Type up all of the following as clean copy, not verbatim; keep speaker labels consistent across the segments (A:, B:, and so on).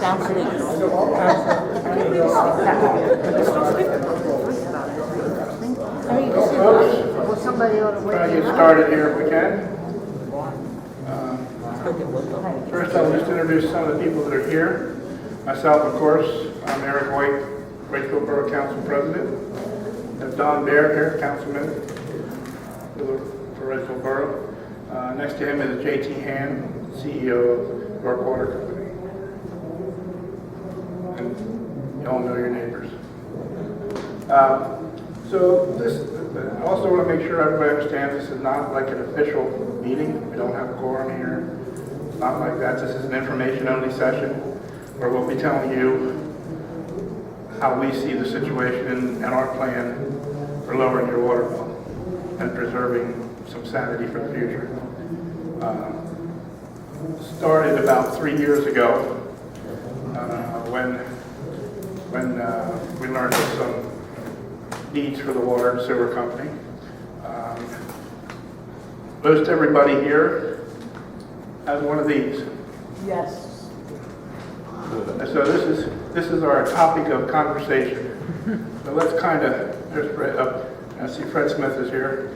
A: Well, somebody ought to
B: Try to
A: wait.
B: get started here if we can. First, I'll just introduce some of the people that are here. Myself, of course, I'm Eric White, Waitsville Borough Council President. We have Don Baird here, Councilman for Waitsville Borough. Next to him is J.T. Hand, CEO of York Water Company. And you all know your neighbors. So this, I also want to make sure everybody understands this is not like an official meeting. We don't have a quorum here. It's not like that. This is an information-only session where we'll be telling you how we see the situation and our plan for lowering your water bill and preserving some sanity for the future. Started about 3 years ago when we learned of some needs for the water and sewer company. Most everybody here has one of these.
A: Yes.
B: And so this is our topic of conversation. So let's kind of, there's Fred, I see Fred Smith is here.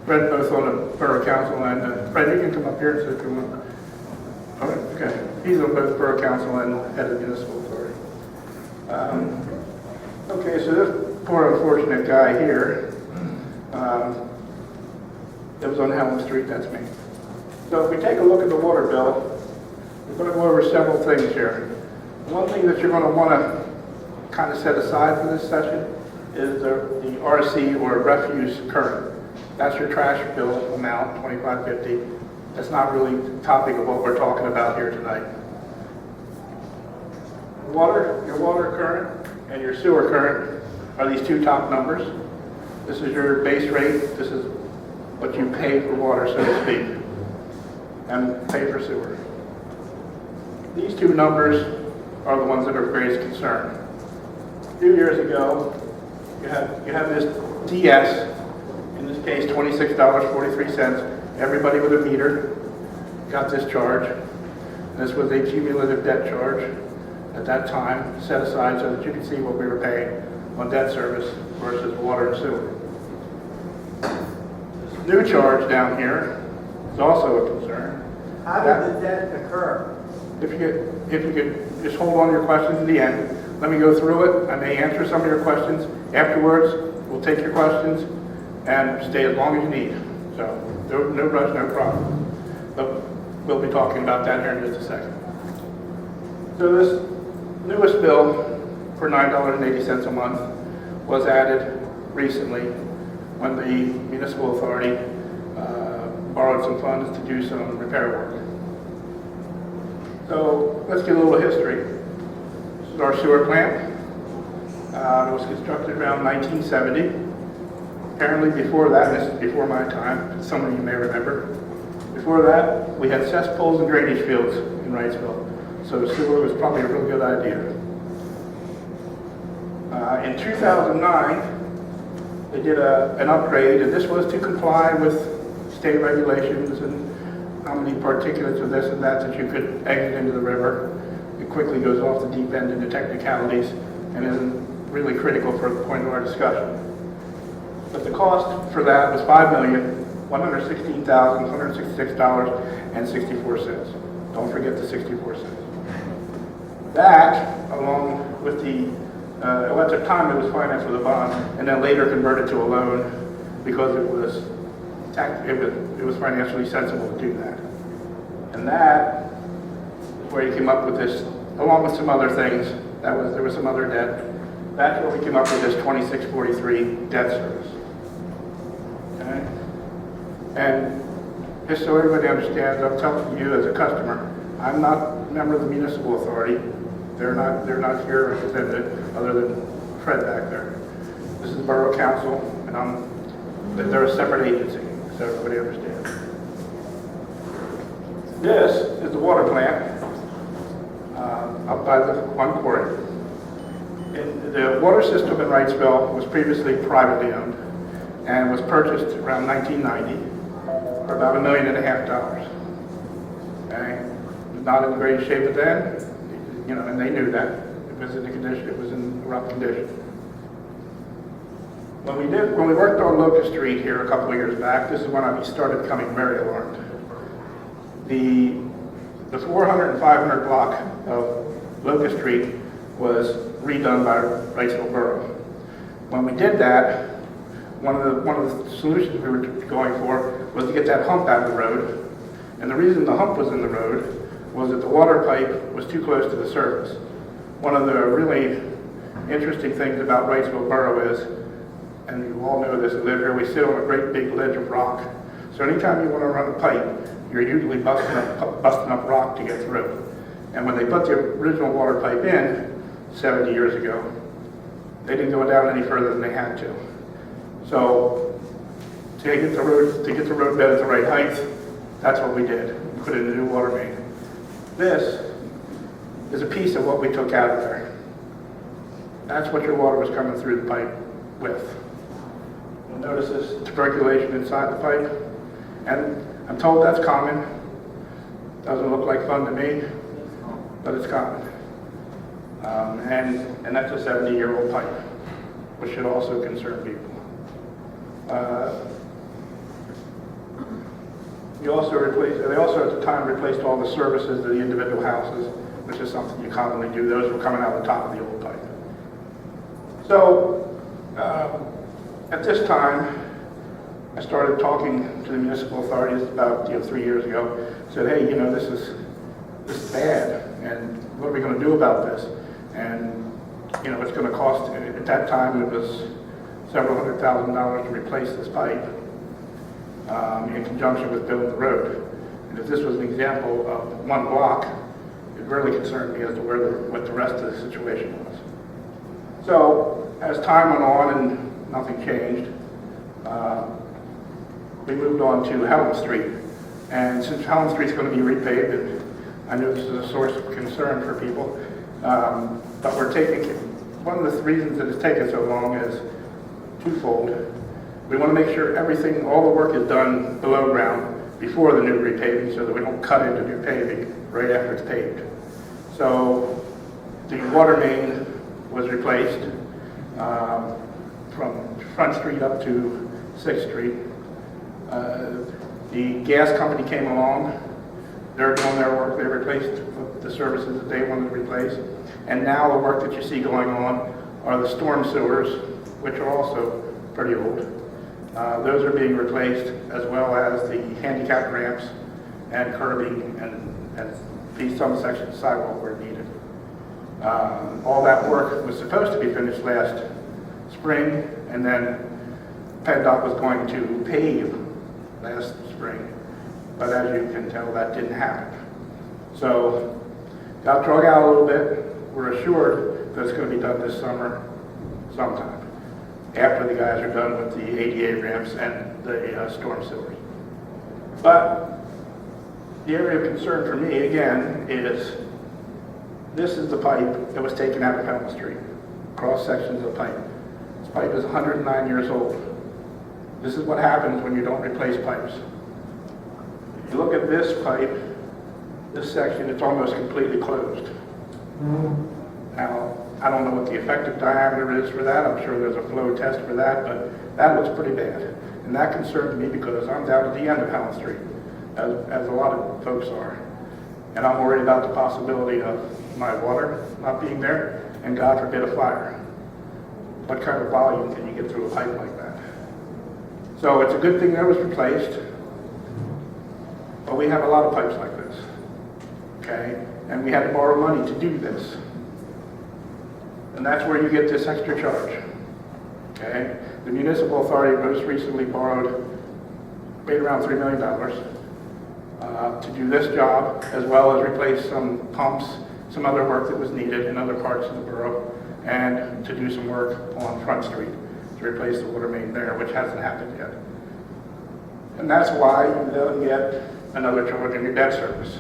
B: Fred both on the Borough Council and, Fred, you can come up here and sit if you want. Okay, he's on both Borough Council and head of Municipal Authority. Okay, so this poor unfortunate guy here, that was on Helen Street, that's me. So if we take a look at the water bill, we're going to go over several things here. One thing that you're going to want to kind of set aside for this session is the RC or refuse current. That's your trash bill amount, $25.50. That's not really the topic of what we're talking about here tonight. Your water current and your sewer current are these two top numbers. This is your base rate. This is what you pay for water, so to speak, and pay for sewer. These two numbers are the ones that are of greatest concern. A few years ago, you have this DS, in this case $26.43. Everybody with a meter got this charge. This was a cumulative debt charge at that time, set aside so that you could see what we were paying on debt service versus water and sewer. This new charge down here is also a concern.
C: How did the debt occur?
B: If you could just hold on to your questions to the end, let me go through it. I may answer some of your questions. Afterwards, we'll take your questions and stay as long as you need. So no rush, no problem. But we'll be talking about that here in just a second. So this newest bill for $9.80 a month was added recently when the municipal authority borrowed some funds to do some repair work. So let's get a little history. This is our sewer plant. It was constructed around 1970. Apparently before that, this is before my time, some of you may remember, before that we had cesspools and drainage fields in Wrightsville. So sewer was probably a real good idea. In 2009, they did an upgrade, and this was to comply with state regulations and how many particulates of this and that you could exit into the river. It quickly goes off the deep end into technicalities and isn't really critical for the point of our discussion. But the cost for that was $5,116,166.64. Don't forget the 64 cents. That, along with the, at the time it was financed with a bond, and then later converted to a loan because it was financially sensible to do that. And that is where you came up with this, along with some other things. There was some other debt. That's where we came up with this 2643 debt service. Okay? And just so everybody understands, I'm telling you as a customer, I'm not a member of the municipal authority. They're not here represented other than Fred back there. This is the Borough Council, and they're a separate agency, so everybody understands. This is the water plant up by the one court. And the water system in Wrightsville was previously privately owned and was purchased around 1990 for about $1.5 million. Okay? Not in great shape at then. and they knew that. It was in the condition, it was in rough condition. When we worked on Locust Street here a couple of years back, this is when I started becoming very alarmed. The 400 and 500 block of Locust Street was redone by Wrightsville Borough. When we did that, one of the solutions we were going for was to get that hump out of the road. And the reason the hump was in the road was that the water pipe was too close to the surface. One of the really interesting things about Wrightsville Borough is, and you all know this, live here, we sit on a great big ledge of rock. So anytime you want to run a pipe, you're usually busting up rock to get through. And when they put the original water pipe in 70 years ago, they didn't go down any further than they had to. So to get the road bed at the right height, that's what we did. We put in a new water main. This is a piece of what we took out of there. That's what your water was coming through the pipe with. You'll notice this tuberculation inside the pipe, and I'm told that's common. Doesn't look like fun to me, but it's common. And that's a 70-year-old pipe, which should also concern people. They also at the time replaced all the services to the individual houses, which is something you commonly do. Those were coming out the top of the old pipe. So at this time, I started talking to the municipal authorities about 3 years ago. Said, hey, this is bad, and what are we going to do about this? And it's going to cost. At that time, it was several $100,000 to replace this pipe in conjunction with building the road. And if this was an example of one block, it really concerned me as to what the rest of the situation was. So as time went on and nothing changed, we moved on to Helen Street. And since Helen Street's going to be repaved, and I know this is a source of concern for people, but one of the reasons that it's taken so long is twofold. We want to make sure all the work is done below ground before the new repaving so that we don't cut into new paving right after it's paved. So the water main was replaced from Front Street up to 6th Street. The gas company came along. They're doing their work. They replaced the services that they wanted to replace. And now the work that you see going on are the storm sewers, which are also pretty old. Those are being replaced, as well as the handicap ramps and curbing and some sections of sidewalk where needed. All that work was supposed to be finished last spring, and then PennDOT was going to pave last spring, but as you can tell, that didn't happen. So, got drug out a little bit. We're assured that it's going to be done this summer sometime, after the guys are done with the ADA ramps and the storm sewers. But the area of concern for me, again, is this is the pipe that was taken out of Helen Street, cross sections of the pipe. This pipe is 109 years old. This is what happens when you don't replace pipes. If you look at this pipe, this section, it's almost completely closed. Now, I don't know what the effective diameter is for that. I'm sure there's a flow test for that, but that looks pretty bad. And that concerns me because I'm down at the end of Helen Street, as a lot of folks are. And I'm worried about the possibility of my water not being there, and God forbid a fire. What kind of volume can you get through a pipe like that? So it's a good thing that was replaced, but we have a lot of pipes like this, okay? And we had to borrow money to do this. And that's where you get this extra charge, okay? The municipal authority most recently borrowed right around $3 million to do this job, as well as replace some pumps, some other work that was needed in other parts of the borough, and to do some work on Front Street to replace the water main there, which hasn't happened yet. And that's why you don't get another charge in your debt service.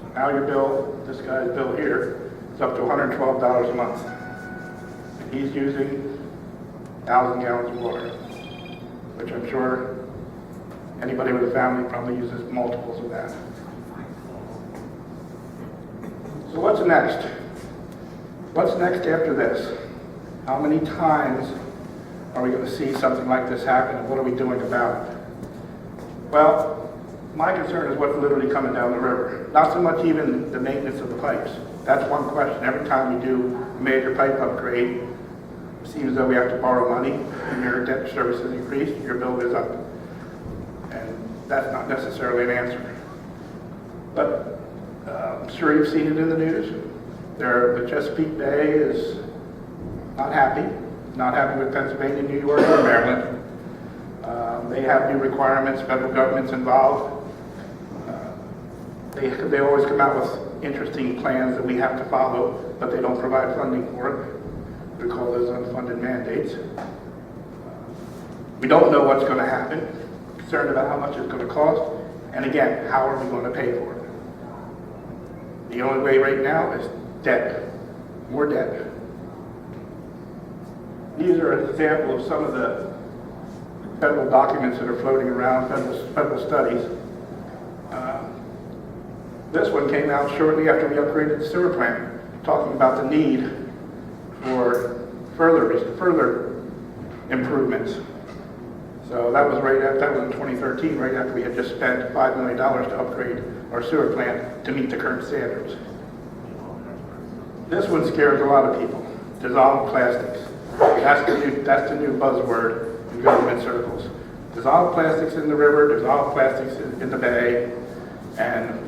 B: So now your bill, this guy's bill here, is up to $112 a month. And he's using 1,000 gallons of water, which I'm sure anybody with a family probably uses multiples of that. So what's next? What's next after this? How many times are we going to see something like this happen, and what are we doing about it? Well, my concern is what's literally coming down the river. Not so much even the maintenance of the pipes. That's one question. Every time we do a major pipe upgrade, it seems as though we have to borrow money, and your debt service has increased, your bill goes up. And that's not necessarily an answer. But I'm sure you've seen it in the news. The Chesapeake Bay is not happy with Pennsylvania, New York, or Maryland. They have new requirements, federal government's involved. They always come out with interesting plans that we have to follow, but they don't provide funding for it. We call those unfunded mandates. We don't know what's going to happen, concerned about how much it's going to cost, and again, how are we going to pay for it? The only way right now is debt, more debt. These are an example of some of the federal documents that are floating around, federal studies. This one came out shortly after we upgraded the sewer plant, talking about the need for further improvements. So that was in 2013, right after we had just spent $5 million to upgrade our sewer plant to meet the current standards. This one scares a lot of people. Dissolved plastics. That's the new buzzword in government circles. Dissolved plastics in the river, dissolved plastics in the bay, and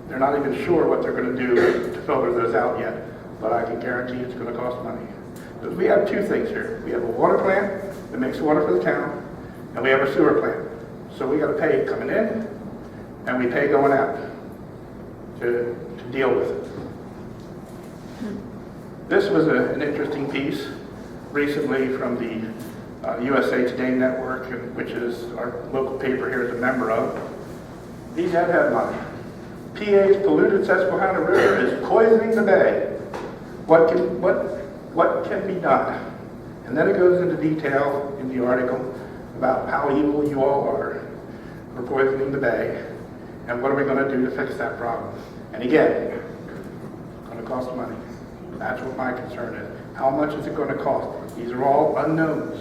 B: they're not even sure what they're going to do to filter those out yet, but I can guarantee it's going to cost money. Because we have two things here. We have a water plant that makes water for the town, and we have a sewer plant. So we got to pay coming in, and we pay going out to deal with it. This was an interesting piece recently from the USA Today Network, which is our local paper here is a member of. These had headline: PA's polluted Susquehanna River is poisoning the bay. What can be done? And then it goes into detail in the article about how evil you all are for poisoning the bay, and what are we going to do to fix that problem? And again, it's going to cost money. That's what my concern is. How much is it going to cost? These are all unknowns.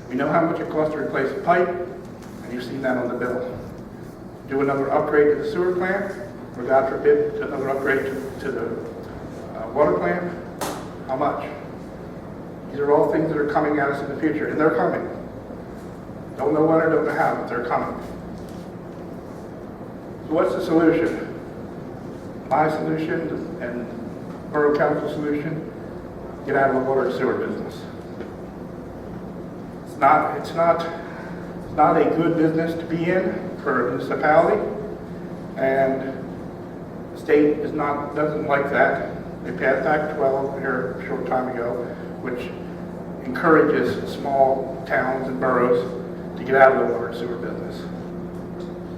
B: We know how much it costs to replace a pipe, and you've seen that on the bill. Do another upgrade to the sewer plant, or God forbid, another upgrade to the water plant. How much? These are all things that are coming at us in the future, and they're coming. Don't know when or don't know how, but they're coming. So what's the solution? My solution and Borough Council solution: get out of the water and sewer business. It's not a good business to be in for a municipality, and the state doesn't like that. They passed Act 12 here a short time ago, which encourages small towns and boroughs to get out of the water and sewer business.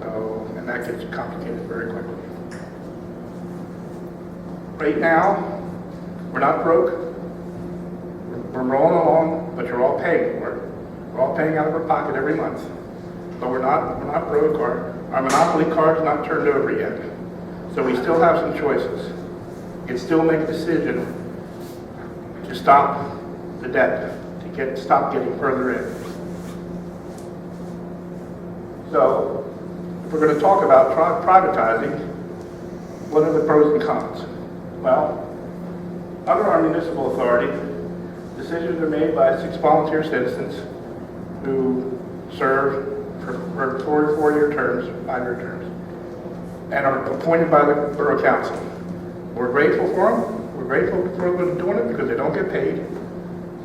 B: So, and that gets complicated very quickly. Right now, we're not broke. We're rolling along, but you're all paying for it. We're all paying out of our pocket every month. But we're not broke. Our monopoly card's not turned over yet. So we still have some choices. You can still make a decision to stop the debt, to stop getting further in. So, if we're going to talk about privatizing, what are the pros and cons? Well, under our municipal authority, decisions are made by 6 volunteer citizens who serve for 4-year terms, 5-year terms, and are appointed by the Borough Council. We're grateful for them. We're grateful for them doing it because they don't get paid,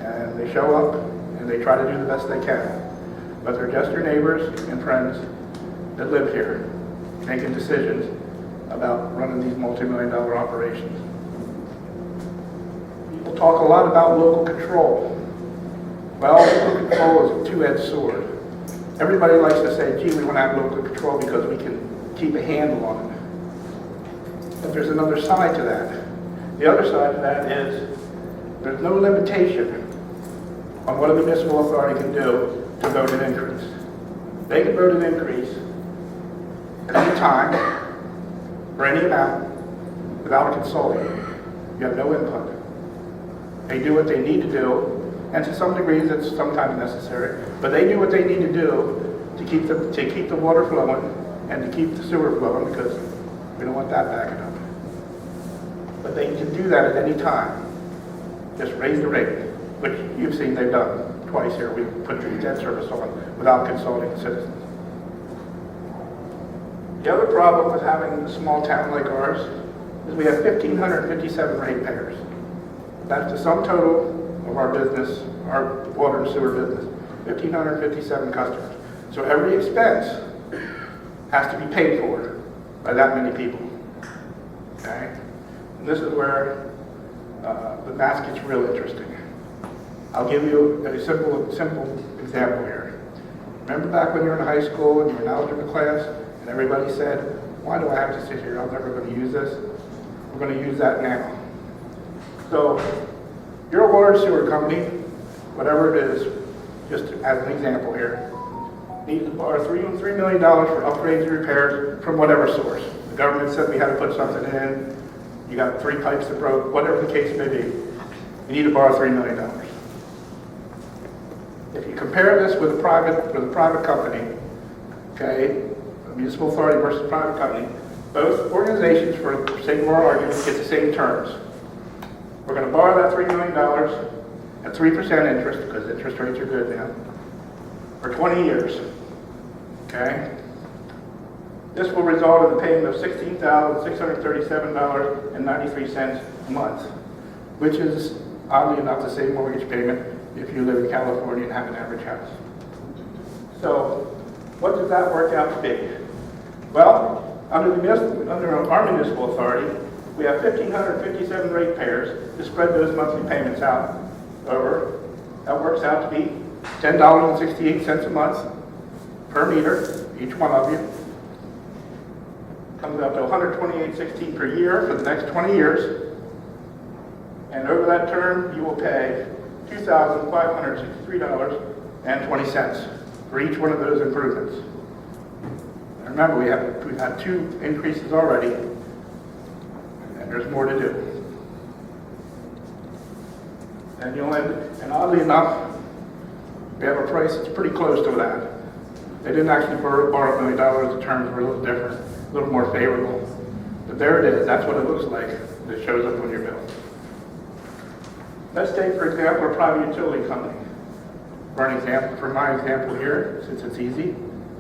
B: and they show up and they try to do the best they can. But they're just your neighbors and friends that live here, making decisions about running these multi-million-dollar operations. People talk a lot about local control. Well, local control is a two-edged sword. Everybody likes to say, gee, we want to have local control because we can keep a handle on it. But there's another side to that. The other side to that is there's no limitation on what a municipal authority can do to vote an increase. They can vote an increase at any time, for any amount, without consulting. You have no input. They do what they need to do, and to some degrees it's sometimes necessary, but they do what they need to do to keep the water flowing and to keep the sewer flowing, because we don't want that backing up. But they can do that at any time. Just raise the rate, which you've seen they've done twice here. We put the debt service on without consulting citizens. The other problem with having a small town like ours is we have 1,557 ratepayers. That's the sum total of our business, our water and sewer business, 1,557 customers. So every expense has to be paid for by that many people. Okay? And this is where the math gets real interesting. I'll give you a simple example here. Remember back when you were in high school and you were in algebra class and everybody said, why do I have to sit here? I'm never going to use this. We're going to use that now. So your water and sewer company, whatever it is, just as an example here, needs to borrow $3 million for upgrades and repairs from whatever source. The government said we had to put something in. You got 3 pipes that broke, whatever the case may be. You need to borrow $3 million. If you compare this with a private company, okay, a municipal authority versus private company, both organizations, for the sake of our argument, get the same terms. We're going to borrow that $3 million at 3% interest, because interest rates are good now, for 20 years. Okay? This will result in the payment of $16,637.93 a month, which is oddly enough the same mortgage payment if you live in California and have an average house. So, what does that work out to be? Well, under our municipal authority, we have 1,557 ratepayers to spread those monthly payments out over. That works out to be $10.68 a month per meter, each one of you. Comes up to $128.16 per year for the next 20 years. And over that term, you will pay $2,563.20 for each one of those improvements. And remember, we've had 2 increases already, and there's more to do. And and oddly enough, we have a price that's pretty close to that. They didn't actually borrow $1 million. The terms were a little different, a little more favorable. But there it is. That's what it looks like. It shows up on your bill. Let's take, for example, a private utility company. For my example here, since it's easy,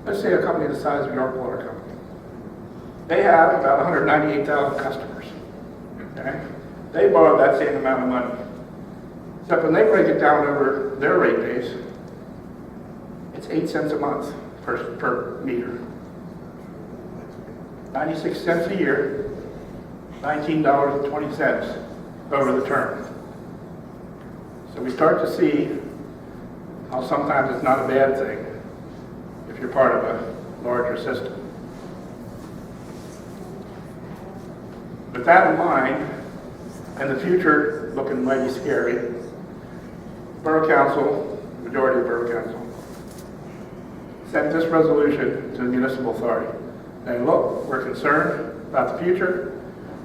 B: let's say a company the size of York Water Company. They have about 198,000 customers. Okay? They borrow that same amount of money. Except when they break it down over their rate base, it's 8 cents a month per meter. 96 cents a year, $19.20 over the term. So we start to see how sometimes it's not a bad thing if you're part of a larger system. With that in mind, and the future looking mighty scary, Borough Council, majority of Borough Council, sent this resolution to the municipal authority. Saying, look, we're concerned about the future.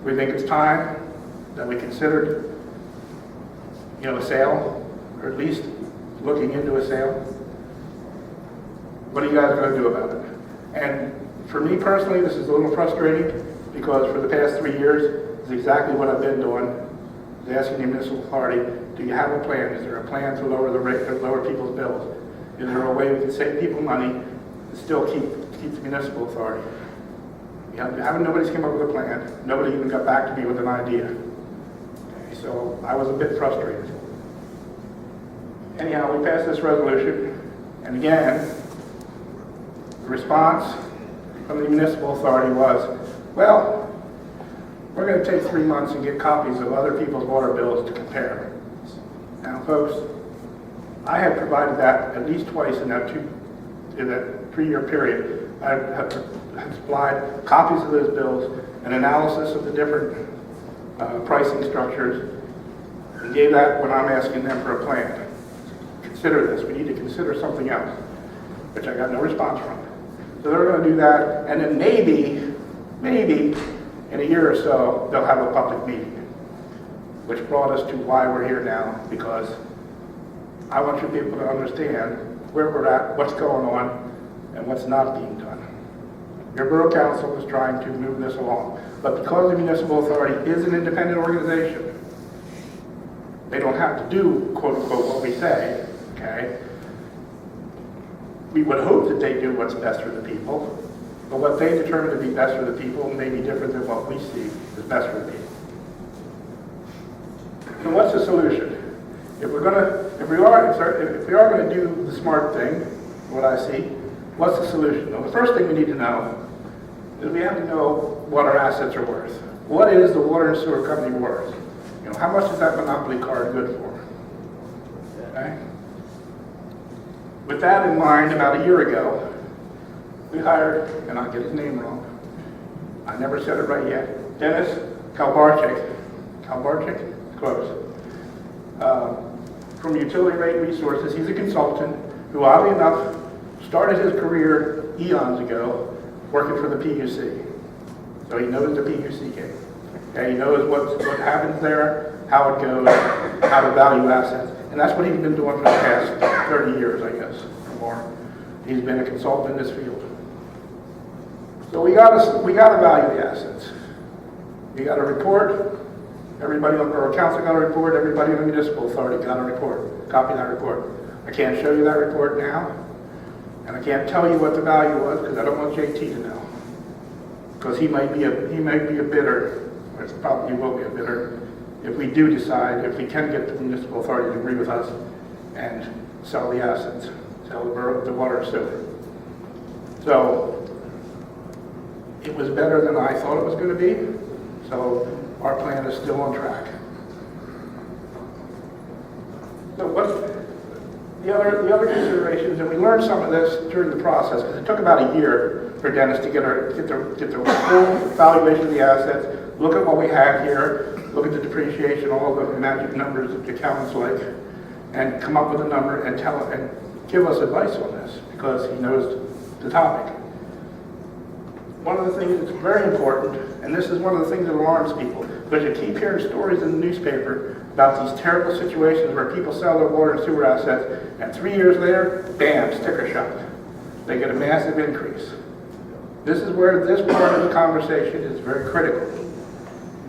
B: We think it's time that we considered, a sale, or at least looking into a sale. What are you guys going to do about it? And for me personally, this is a little frustrating because for the past 3 years, it's exactly what I've been doing, is asking the municipal authority, do you have a plan? Is there a plan to lower the rate, lower people's bills? Is there a way we can save people money and still keep the municipal authority? Nobody's come up with a plan. Nobody even got back to me with an idea. Okay, so I was a bit frustrated. Anyhow, we passed this resolution, and again, the response from the municipal authority was, well, we're going to take 3 months and get copies of other people's water bills to compare. Now, folks, I have provided that at least twice in that 3-year period. I have supplied copies of those bills, an analysis of the different pricing structures, and gave that when I'm asking them for a plan. Consider this. We need to consider something else, which I got no response from. So they're going to do that, and then maybe, in in a year or so, they'll have a public meeting, which brought us to why we're here now, because I want you people to understand where we're at, what's going on, and what's not being done. Your borough council is trying to move this along, but because the municipal authority is an independent organization, they don't have to do, quote unquote, what we say, okay? We would hope that they do what's best for the people, but what they determine to be best for the people may be different than what we see as best for the people. So what's the solution? If we are gonna do the smart thing, what I see, what's the solution? Well, the first thing we need to know is we have to know what our assets are worth. What is the water and sewer company worth? You know, how much is that monopoly card good for? Okay? With that in mind, about a year ago, we hired, and I'll get his name wrong, I never said it right yet, Dennis Kalbarczyk, close, from Utility Rate Resources. He's a consultant who, oddly enough, started his career eons ago working for the PUC. So he knows the PUC game. Okay, he knows what happens there, how it goes, how to value assets. And that's what he's been doing for the past 30 years, I guess, or more. He's been a consultant in this field. So we gotta value the assets. You got a report. Everybody on the borough council got a report. Everybody in the municipal authority got a report. Copy that report. I can't show you that report now, and I can't tell you what the value was because I don't want JT to know. Because he might be a bidder, or it's probably will be a bidder, if we do decide, if we can get the municipal authority to agree with us and sell the assets, sell the water and sewer. So it was better than I thought it was going to be. So our plan is still on track. So what the other considerations, and we learned some of this during the process, because it took about a year for Dennis to get the full valuation of the assets, look at what we have here, look at the depreciation, all of the magic numbers that the accountants like, and come up with a number and give us advice on this, because he knows the topic. One of the things that's very important, and this is one of the things that alarms people, because you keep hearing stories in the newspaper about these terrible situations where people sell their water and sewer assets, and 3 years later, bam, sticker shock. They get a massive increase. This is where this part of the conversation is very critical.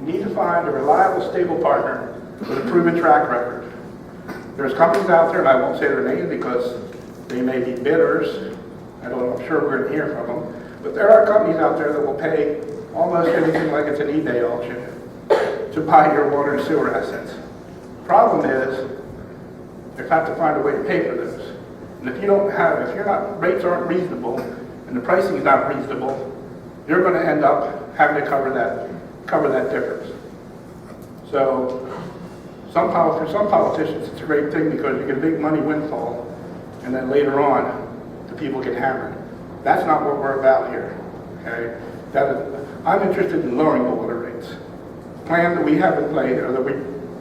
B: You need to find a reliable, stable partner with a proven track record. There's companies out there, and I won't say their name because they may be bidders. I'm sure we're going to hear from them. But there are companies out there that will pay almost anything like it's an eBay auction to buy your water and sewer assets. Problem is, they have to find a way to pay for those. And if rates aren't reasonable, and the pricing is not reasonable, you're going to end up having to cover that difference. So, for some politicians, it's a great thing because you get a big money windfall, and then later on, the people get hammered. That's not what we're about here, okay? I'm interested in lowering the water rates. The plan that we have in play, or that we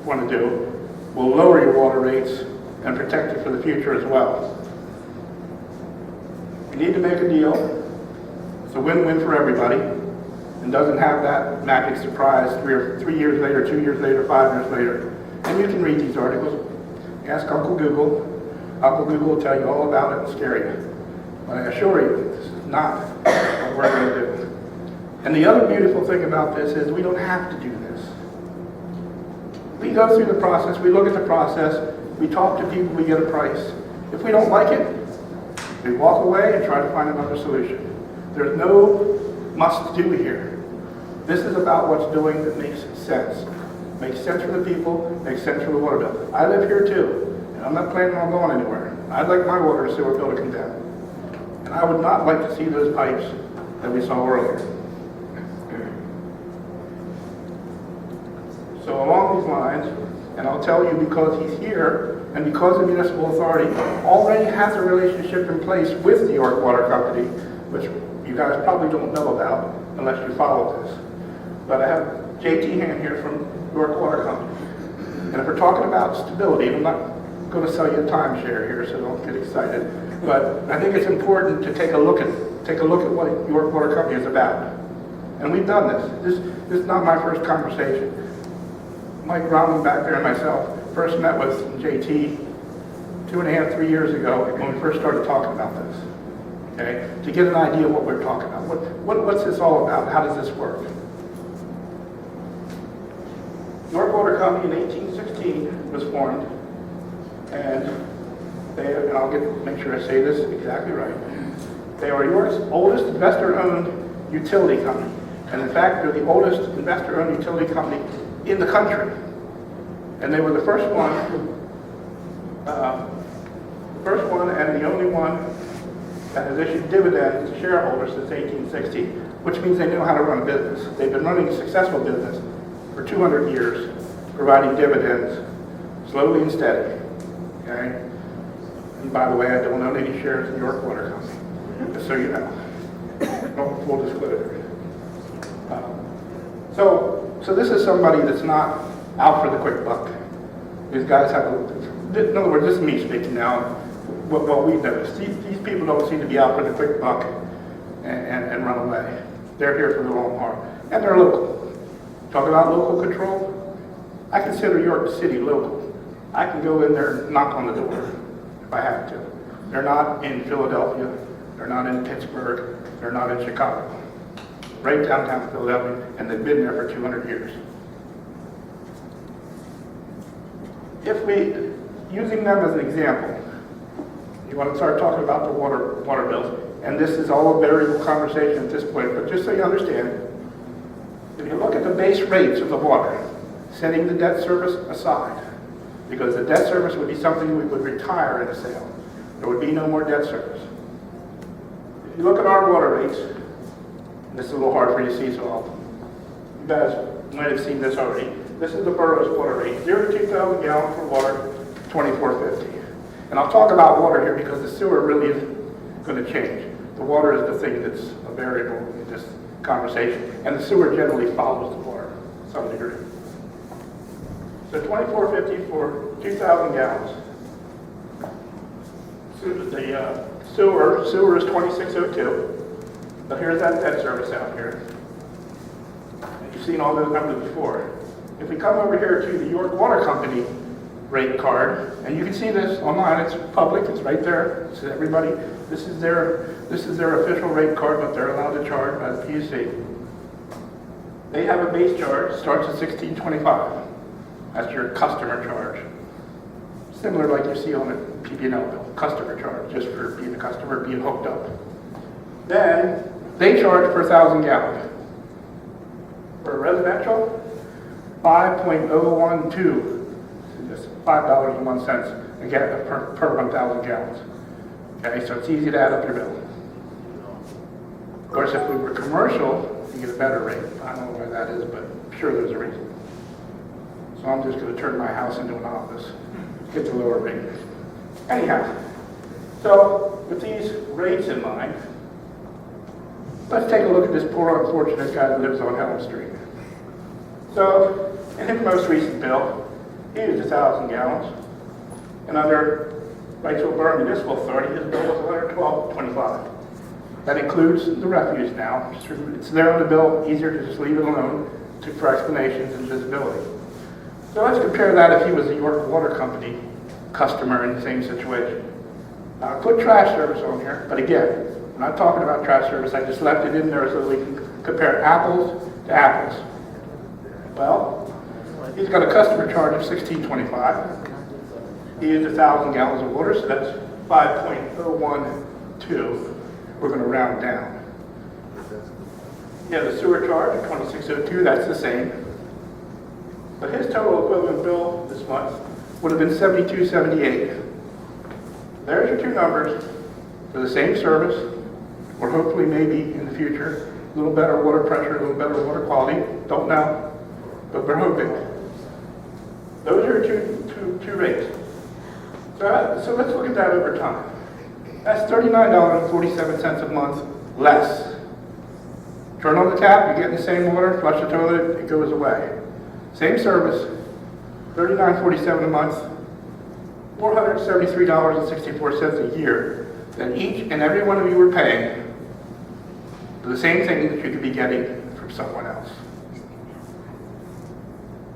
B: want to do, will lower your water rates and protect you for the future as well. We need to make a deal. It's a win-win for everybody, and doesn't have that magic surprise 3 years later, 2 years later, 5 years later. And you can read these articles. Ask Uncle Google. Uncle Google will tell you all about it and scare you. But I assure you, this is not what we're going to do. And the other beautiful thing about this is we don't have to do this. We go through the process, we look at the process, we talk to people, we get a price. If we don't like it, we walk away and try to find another solution. There's no must-do here. This is about what's doing that makes sense. Makes sense for the people, makes sense for the water bill. I live here too, and I'm not planning on going anywhere. I'd like my water and sewer bill to come down. And I would not like to see those pipes that we saw earlier. So along these lines, and I'll tell you because he's here, and because the municipal authority already has a relationship in place with the York Water Company, which you guys probably don't know about unless you follow this. But I have JT Hand here from York Water Company. And if we're talking about stability, and I'm not going to sell you a timeshare here, so don't get excited. But I think it's important to take a look at what York Water Company is about. And we've done this. This is not my first conversation. Mike Romney back there and myself first met with JT 2.5, 3 years ago when we first started talking about this. Okay? To get an idea of what we're talking about. What's this all about? How does this work? York Water Company in 1816 was formed, and make sure I say this exactly right. They are York's oldest investor-owned utility company, and in fact, they're the oldest investor-owned utility company in the country. And they were the first one and the only one that has issued dividends to shareholders since 1860, which means they know how to run a business. They've been running a successful business for 200 years, providing dividends slowly and steady. Okay? And by the way, I don't own any shares in York Water Company, just so you know. No full disclosure. So this is somebody that's not out for the quick buck. These guys have, in other words, this is me speaking now, what we've noticed. These people don't seem to be out for the quick buck and run away. They're here for the long haul. And they're local. Talk about local control. I consider York City local. I can go in there and knock on the door if I have to. They're not in Philadelphia. They're not in Pittsburgh. They're not in Chicago. Right downtown Philadelphia, and they've been there for 200 years. Using them as an example, you want to start talking about the water bills, and this is all a variable conversation at this point, but just so you understand, if you look at the base rates of the water, setting the debt service aside, because the debt service would be something we would retire in a sale. There would be no more debt service. If you look at our water rates, this is a little hard for you to see, so you guys might have seen this already. This is the borough's water rate, 0 to 2,000 gallons for water, $24.50. And I'll talk about water here because the sewer really isn't going to change. The water is the thing that's a variable in this conversation, and the sewer generally follows the water to some degree. So $24.50 for 2,000 gallons. So the sewer is $26.02. But here's that debt service out here. And you've seen all those numbers before. If we come over here to the York Water Company rate card, and you can see this online, it's public, it's right there. This is everybody. This is their official rate card, but they're allowed to charge by the PUC. They have a base charge, starts at $16.25. That's your customer charge. Similar like you see on a PP&L bill, customer charge, just for being a customer, being hooked up. Then they charge per 1,000 gallons. For residential, 5.012, just $5.01 again per 1,000 gallons. Okay, so it's easy to add up your bill. Of course, if we were commercial, you get a better rate. I don't know why that is, but I'm sure there's a reason. So I'm just going to turn my house into an office, get the lower rate. Anyhow, so with these rates in mind, let's take a look at this poor unfortunate guy that lives on Elm Street. So, in his most recent bill, he used 1,000 gallons. And under Wrightsville Borough Municipal Authority, his bill was $112.25. That includes the refuse now. It's there on the bill, easier to just leave it alone for explanations and visibility. So let's compare that if he was a York Water Company customer in the same situation. Now I put trash service on here, but again, I'm not talking about trash service, I just left it in there so we can compare apples to apples. Well, he's got a customer charge of $16.25. He used 1,000 gallons of water, so that's 5.012. We're going to round down. Yeah, the sewer charge of $26.02, that's the same. But his total equivalent bill this month would have been $72.78. There's your two numbers for the same service, or hopefully maybe in the future, a little better water pressure, a little better water quality. Don't know, but we're hoping. Those are two rates. So let's look at that over time. That's $39.47 a month less. Turn on the tap, you get the same water, flush the toilet, it goes away. Same service, $39.47 a month, $473.64 a year that each and every one of you were paying for the same thing that you could be getting for from someone else.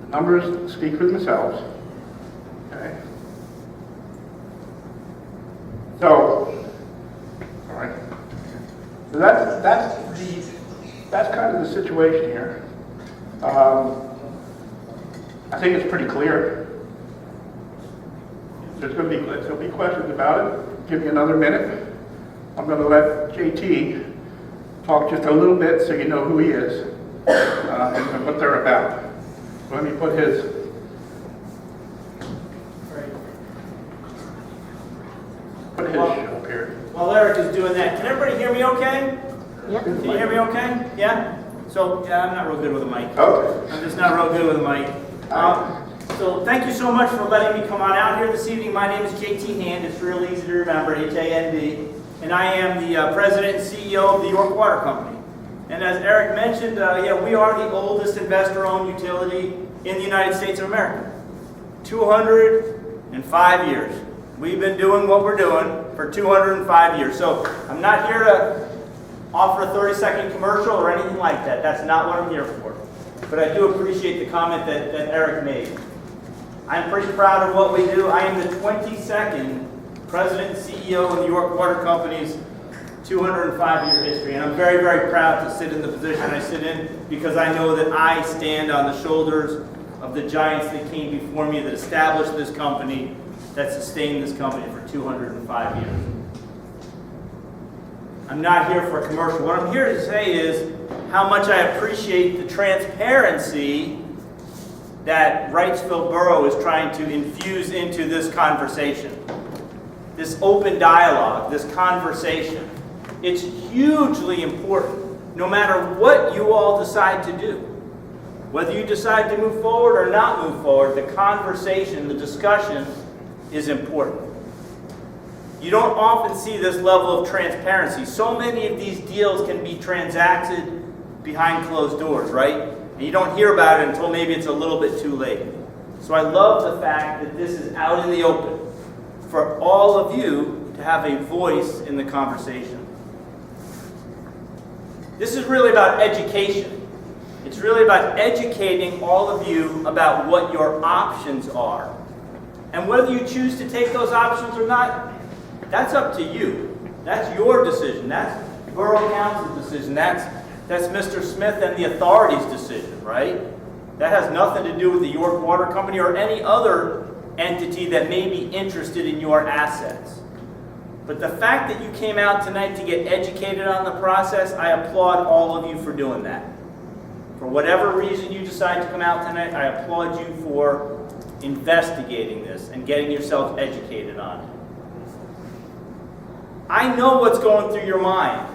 B: The numbers speak for themselves. Okay? So, all right. So that's kind of the situation here. I think it's pretty clear. There's going to be questions about it. Give me another minute. I'm going to let JT talk just a little bit so you know who he is and what they're about. Let me put his. Put his up here.
D: While Eric is doing that, can everybody hear me okay?
A: Yep.
D: Can you hear me okay? Yeah? So, yeah, I'm not real good with a mic.
B: Okay.
D: I'm just not real good with a mic. So thank you so much for letting me come on out here this evening. My name is JT Hand. It's real easy to remember, H-A-N-D. And I am the president and CEO of the York Water Company. And as Eric mentioned, we are the oldest investor-owned utility in the United States of America. 205 years. We've been doing what we're doing for 205 years. So I'm not here to offer a 30-second commercial or anything like that. That's not what I'm here for. But I do appreciate the comment that Eric made. I'm pretty proud of what we do. I am the 22nd President and CEO of the York Water Company's 205-year history. And I'm very, very proud to sit in the position I sit in because I know that I stand on the shoulders of the giants that came before me that established this company, that sustained this company for 205 years. I'm not here for a commercial. What I'm here to say is how much I appreciate the transparency that Wrightsville Borough is trying to infuse into this conversation. This open dialogue, this conversation. It's hugely important, no matter what you all decide to do. Whether you decide to move forward or not move forward, the conversation, the discussion is important. You don't often see this level of transparency. So many of these deals can be transacted behind closed doors, right? And you don't hear about it until maybe it's a little bit too late. So I love the fact that this is out in the open for all of you to have a voice in the conversation. This is really about education. It's really about educating all of you about what your options are. And whether you choose to take those options or not, that's up to you. That's your decision. That's Borough Council's decision. That's Mr. Smith and the authority's decision, right? That has nothing to do with the York Water Company or any other entity that may be interested in your assets. But the fact that you came out tonight to get educated on the process, I applaud all of you for doing that. For whatever reason you decide to come out tonight, I applaud you for investigating this and getting yourself educated on it. I know what's going through your mind.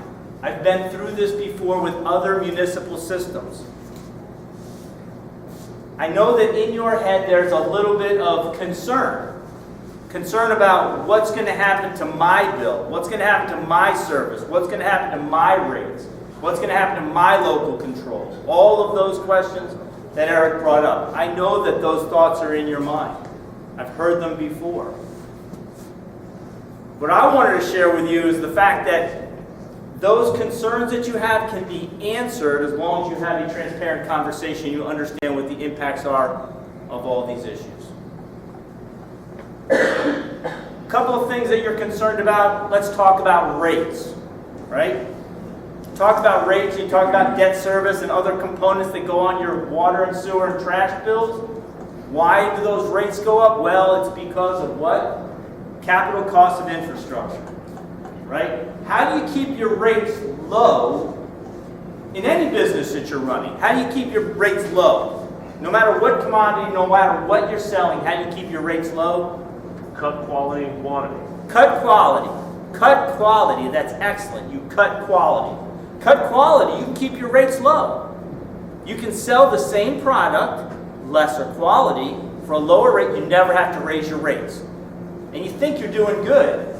D: I've been through this before with other municipal systems. I know that in your head there's a little bit of concern. Concern about what's going to happen to my bill, what's going to happen to my service, what's going to happen to my rates, what's going to happen to my local controls. All of those questions that Eric brought up. I know that those thoughts are in your mind. I've heard them before. What I wanted to share with you is the fact that those concerns that you have can be answered as long as you have a transparent conversation, you understand what the impacts are of all these issues. A couple of things that you're concerned about. Let's talk about rates, right? Talk about rates, you talk about debt service and other components that go on your water and sewer and trash bills. Why do those rates go up? Well, it's because of what? Capital cost of infrastructure, right? How do you keep your rates low in any business that you're running? How do you keep your rates low? No matter what commodity, no matter what you're selling, how do you keep your rates low?
E: Cut quality and quantity.
D: Cut quality. Cut quality, that's excellent. You cut quality. Cut quality, you can keep your rates low. You can sell the same product, lesser quality, for a lower rate. You never have to raise your rates. And you think you're doing good.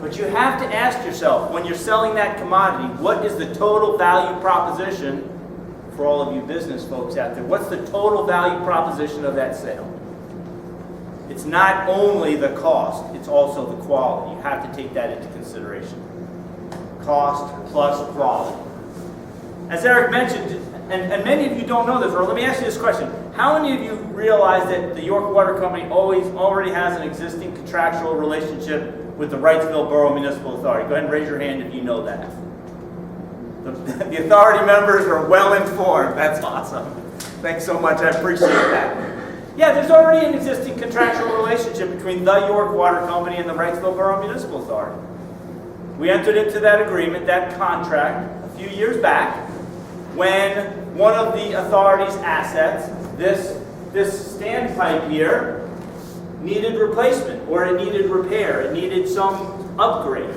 D: But you have to ask yourself, when you're selling that commodity, what is the total value proposition for all of you business folks out there? What's the total value proposition of that sale? It's not only the cost, it's also the quality. You have to take that into consideration. Cost plus quality. as Eric mentioned, and many of you don't know this, or let me ask you this question. How many of you realize that the York Water Company already has an existing contractual relationship with the Wrightsville Borough Municipal Authority? Go ahead and raise your hand if you know that. The authority members are well informed. That's awesome. Thanks so much. I appreciate that. Yeah, there's already an existing contractual relationship between the York Water Company and the Wrightsville Borough Municipal Authority. We entered into that agreement, that contract, a few years back when one of the authority's assets, this standpipe here, needed replacement, or it needed repair, it needed some upgrade.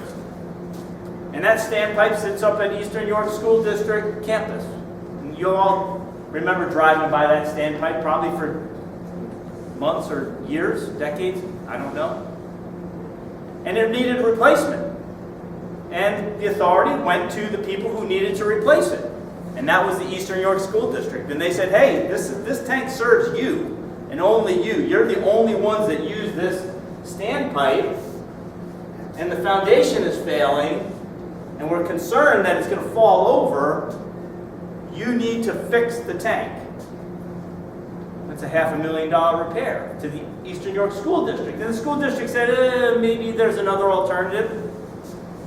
D: And that standpipe sits up at Eastern York School District campus. And you all remember driving by that standpipe probably for months or years, decades, I don't know. And it needed replacement. And the authority went to the people who needed to replace it. And that was the Eastern York School District. And they said, hey, this tank serves you, and only you. You're the only ones that use this standpipe, and the foundation is failing, and we're concerned that it's going to fall over. You need to fix the tank. That's a $500,000 repair to the Eastern York School District. And the school district said, maybe there's another alternative.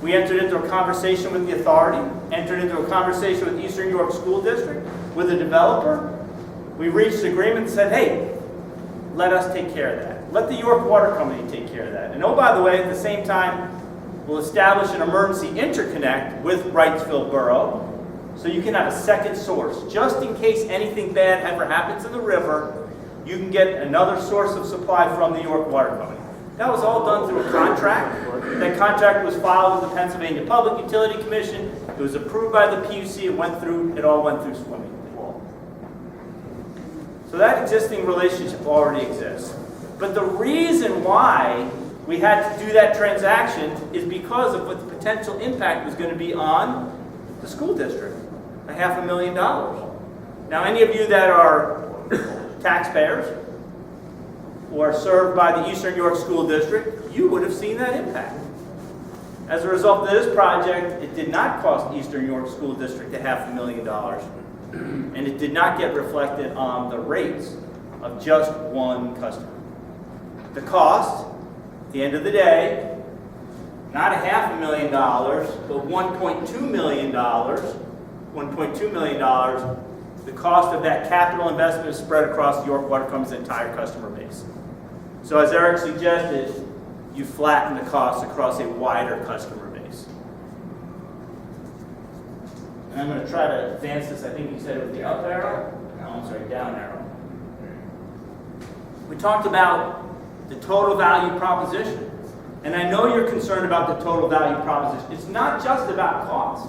D: We entered into a conversation with the authority, entered into a conversation with Eastern York School District, with the developer. We reached an agreement and said, hey, let us take care of that. Let the York Water Company take care of that. And oh, by the way, at the same time, we'll establish an emergency interconnect with Wrightsville Borough, so you can have a second source. Just in case anything bad ever happens in the river, you can get another source of supply from the York Water Company. That was all done through a contract. That contract was filed with the Pennsylvania Public Utility Commission. It was approved by the PUC. It all went through swimmingly. So that existing relationship already exists. But the reason why we had to do that transaction is because of what the potential impact was going to be on the school district. $500,000. Now, any of you that are taxpayers or served by the Eastern York School District, you would have seen that impact. As a result of this project, it did not cost Eastern York School District $500,000, and it did not get reflected on the rates of just one customer. The cost, at the end of the day, not $500,000, but $1.2 million. $1.2 million. The cost of that capital investment is spread across the York Water Company's entire customer base. So as Eric suggested, you flatten the cost across a wider customer base. And I'm going to try to advance this. I think you said it was the up arrow? No, I'm sorry, down arrow. We talked about the total value proposition. And I know you're concerned about the total value proposition. It's not just about cost.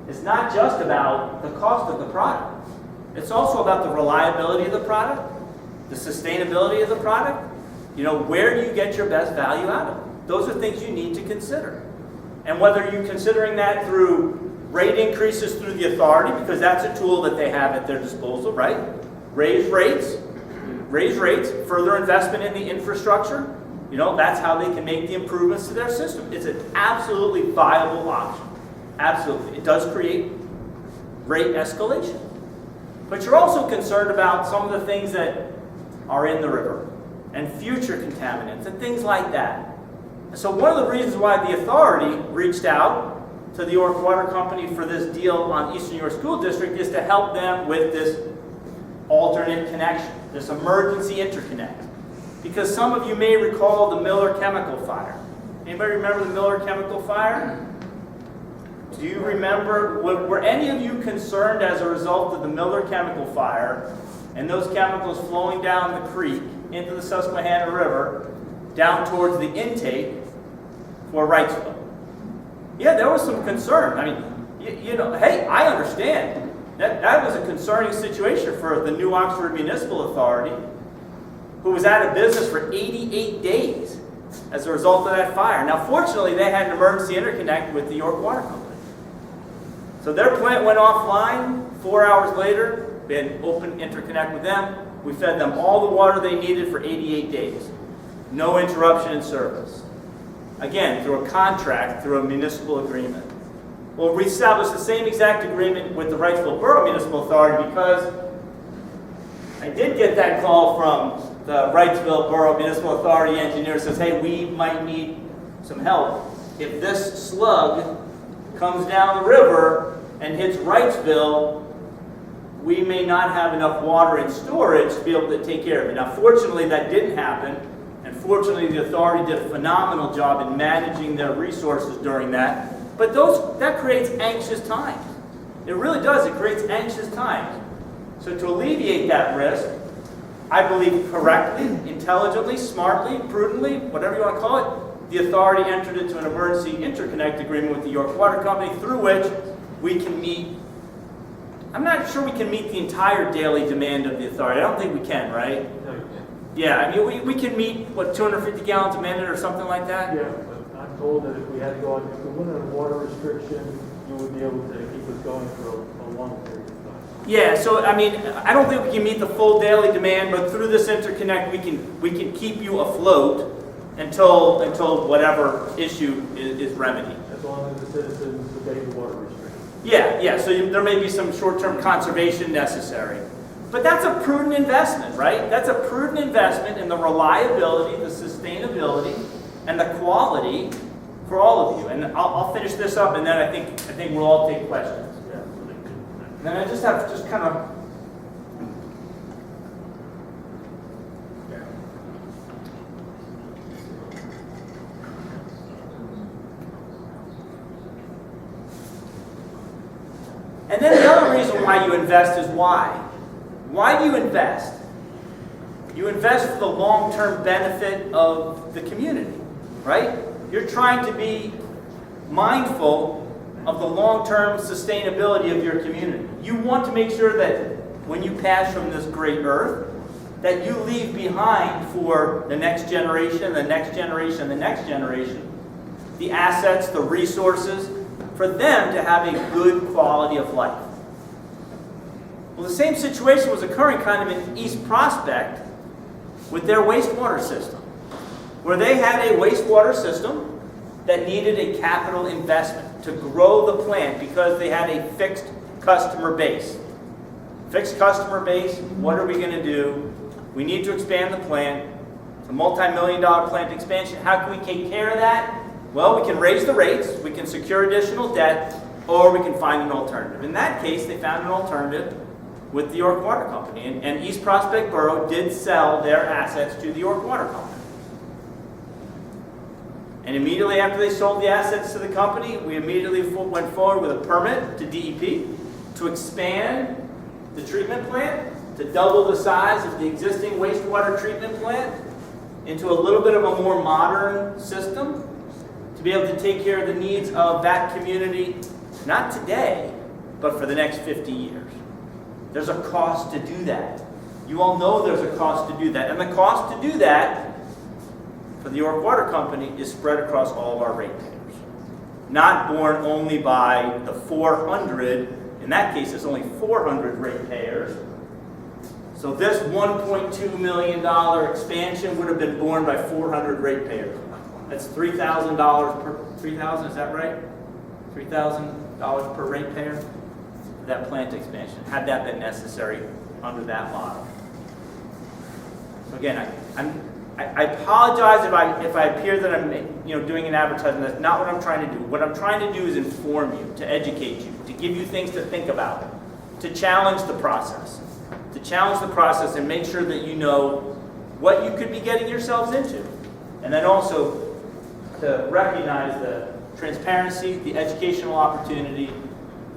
D: It's not just about the cost of the product. It's also about the reliability of the product, the sustainability of the product. You know, where do you get your best value out of it? Those are things you need to consider. And whether you're considering that through rate increases through the authority, because that's a tool that they have at their disposal, right? Raise rates, further investment in the infrastructure. You know, that's how they can make the improvements to their system. It's an absolutely viable option. Absolutely. It does create rate escalation. But you're also concerned about some of the things that are in the river and future contaminants and things like that. So one of the reasons why the authority reached out to the York Water Company for this deal on Eastern York School District is to help them with this alternate connection, this emergency interconnect. Because some of you may recall the Miller Chemical Fire. Anybody remember the Miller Chemical Fire? Do you remember, were any of you concerned as a result of the Miller Chemical Fire and those chemicals flowing down the creek into the Susquehanna River down towards the intake for Wrightsville? Yeah, there was some concern. I mean, you know, hey, I understand. That was a concerning situation for the New Oxford Municipal Authority, who was out of business for 88 days as a result of that fire. Now, fortunately, they had an emergency interconnect with the York Water Company. So their plant went offline. 4 hours later, we had an open interconnect with them. We fed them all the water they needed for 88 days. No interruption in service. Again, through a contract, through a municipal agreement. Well, we established the same exact agreement with the Wrightsville Borough Municipal Authority because I did get that call from the Wrightsville Borough Municipal Authority engineer who says, hey, we might need some help. If this slug comes down the river and hits Wrightsville, we may not have enough water in storage to be able to take care of it. Now, fortunately, that didn't happen, and fortunately, the authority did a phenomenal job in managing their resources during that. But that creates anxious times. It really does. It creates anxious times. So to alleviate that risk, I believe correctly, intelligently, smartly, prudently, whatever you want to call it, the authority entered into an emergency interconnect agreement with the York Water Company through which we can meet, I'm not sure we can meet the entire daily demand of the authority. I don't think we can, right?
E: No, you can't.
D: Yeah, I mean, we can meet, what, 250 gallons a minute or something like that?
E: Yeah, but I'm told that if we had to go, if we went on a water restriction, you would be able to keep us going for a long period of time.
D: Yeah, so I mean, I don't think we can meet the full daily demand, but through this interconnect, we can keep you afloat until whatever issue is remedied.
E: As long as the citizens obey the water restriction.
D: Yeah, so there may be some short-term conservation necessary. But that's a prudent investment, right? That's a prudent investment in the reliability, the sustainability, and the quality for all of you. And I'll finish this up, and then I think we'll all take questions.
E: Yeah, so they could.
D: And then I just kind of. And then the other reason why you invest is why. Why do you invest? You invest for the long-term benefit of the community, right? You're trying to be mindful of the long-term sustainability of your community. You want to make sure that when you pass from this great earth, that you leave behind for the next generation, the next generation, the next generation, the assets, the resources, for them to have a good quality of life. Well, the same situation was occurring kind of in East Prospect with their wastewater system, where they had a wastewater system that needed a capital investment to grow the plant because they had a fixed customer base. Fixed customer base, what are we going to do? We need to expand the plant. It's a multi-million-dollar plant expansion. How can we take care of that? Well, we can raise the rates, we can secure additional debt, or we can find an alternative. In that case, they found an alternative with the York Water Company, and East Prospect Borough did sell their assets to the York Water Company. And immediately after they sold the assets to the company, we immediately went forward with a permit to DEP to expand the treatment plant, to double the size of the existing wastewater treatment plant into a little bit of a more modern system, to be able to take care of the needs of that community, not today, but for the next 50 years. There's a cost to do that. You all know there's a cost to do that. And the cost to do that for the York Water Company is spread across all of our ratepayers. Not borne only by the 400, in that case it's only 400 ratepayers. So this $1.2 million expansion would have been borne by 400 ratepayers. That's $3,000 per, $3,000, is that right? $3,000 per ratepayer for that plant expansion, had that been necessary under that model. So again, I apologize if I appear that I'm doing an advertisement. That's not what I'm trying to do. What I'm trying to do is inform you, to educate you, to give you things to think about, to challenge the process. To challenge the process and make sure that you know what you could be getting yourselves into. And then also to recognize the transparency, the educational opportunity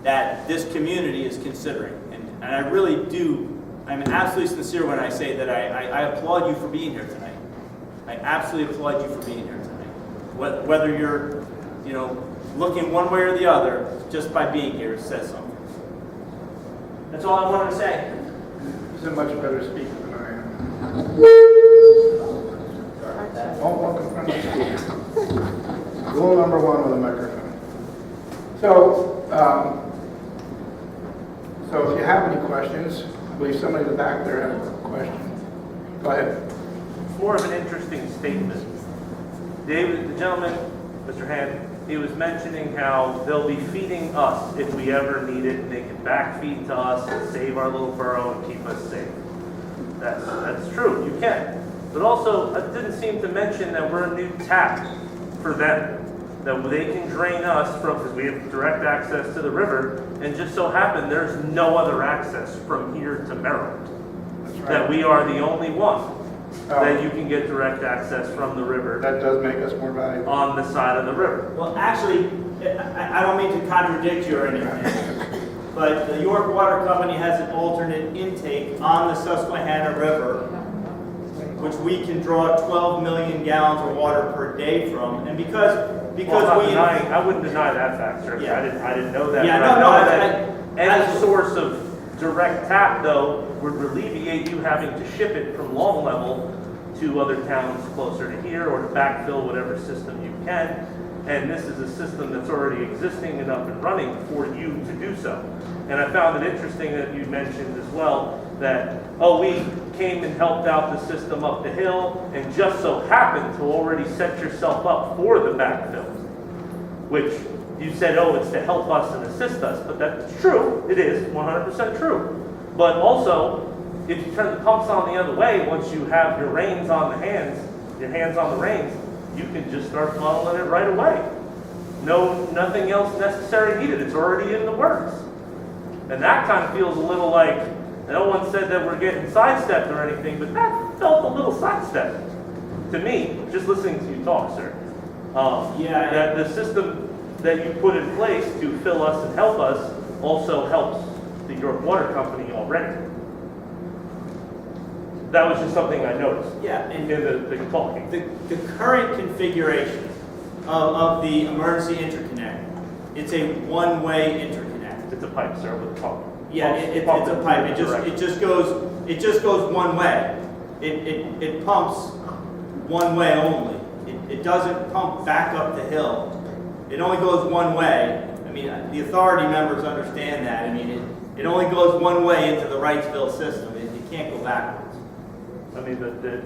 D: that this community is considering. And I really do, I'm absolutely sincere when I say that I applaud you for being here tonight. I absolutely applaud you for being here tonight. Whether you're, looking one way or the other, just by being here says something. That's all I wanted to say.
B: He's a much better speaker than I am. Don't look in front of me. Rule number one with a microphone. So if you have any questions, I believe somebody in the back there had a question. Go ahead.
E: More of an interesting statement. David, the gentleman, Mr. Hand,
F: he was mentioning how they'll be feeding us if we ever need it, and they can backfeed to us and save our little borough and keep us safe. That's true, you can. But also, it didn't seem to mention that we're a new tap for them, that they can drain us from, because we have direct access to the river, and just so happen there's no other access from here to Maryland.
B: That's right.
F: That we are the only one that you can get direct access from the river
B: That does make us more valuable.
F: on the side of the river.
D: Well, actually, I don't mean to contradict you or anything, but the York Water Company has an alternate intake on the Susquehanna River, which we can draw 12 million gallons of water per day from, and because
F: I wouldn't deny that fact, sir.
D: Yeah.
F: I didn't know that.
D: Yeah,
F: but
D: no,
F: I
D: no,
F: know
D: I-
F: that any
D: I-
F: source of direct tap, though, would alleviate you having to ship it from Long Level to other towns closer to here, or to backfill whatever system you can. And this is a system that's already existing and up and running for you to do so. And I found it interesting that you mentioned as well that, oh, we came and helped out the system up the hill and just so happened to already set yourself up for the backfill, which you said, oh, it's to help us and assist us, but that's true. It is 100% true. But also, if you turn the pumps on the other way, once you have your hands on the reins, you can just start funneling it right away. Nothing else necessary needed. It's already in the works. And that kind of feels a little like, no one said that we're getting sidestepped or anything, but that felt a little sidestepped to me, just listening to you talk, sir.
D: Yeah.
F: That the system that you put in place to fill us and help us also helps the York Water Company already. That was just something I noticed
D: yeah, and
F: in the talking.
D: the current configuration of the emergency interconnect, it's a one-way interconnect.
F: It's a pipe, sir, with a pump.
D: Yeah, it's a pipe. It just goes one way. It pumps one way only. It doesn't pump back up the hill. It only goes one way. I mean, the authority members understand that. I mean, it only goes one way into the Wrightsville system. It can't go backwards.
F: I mean,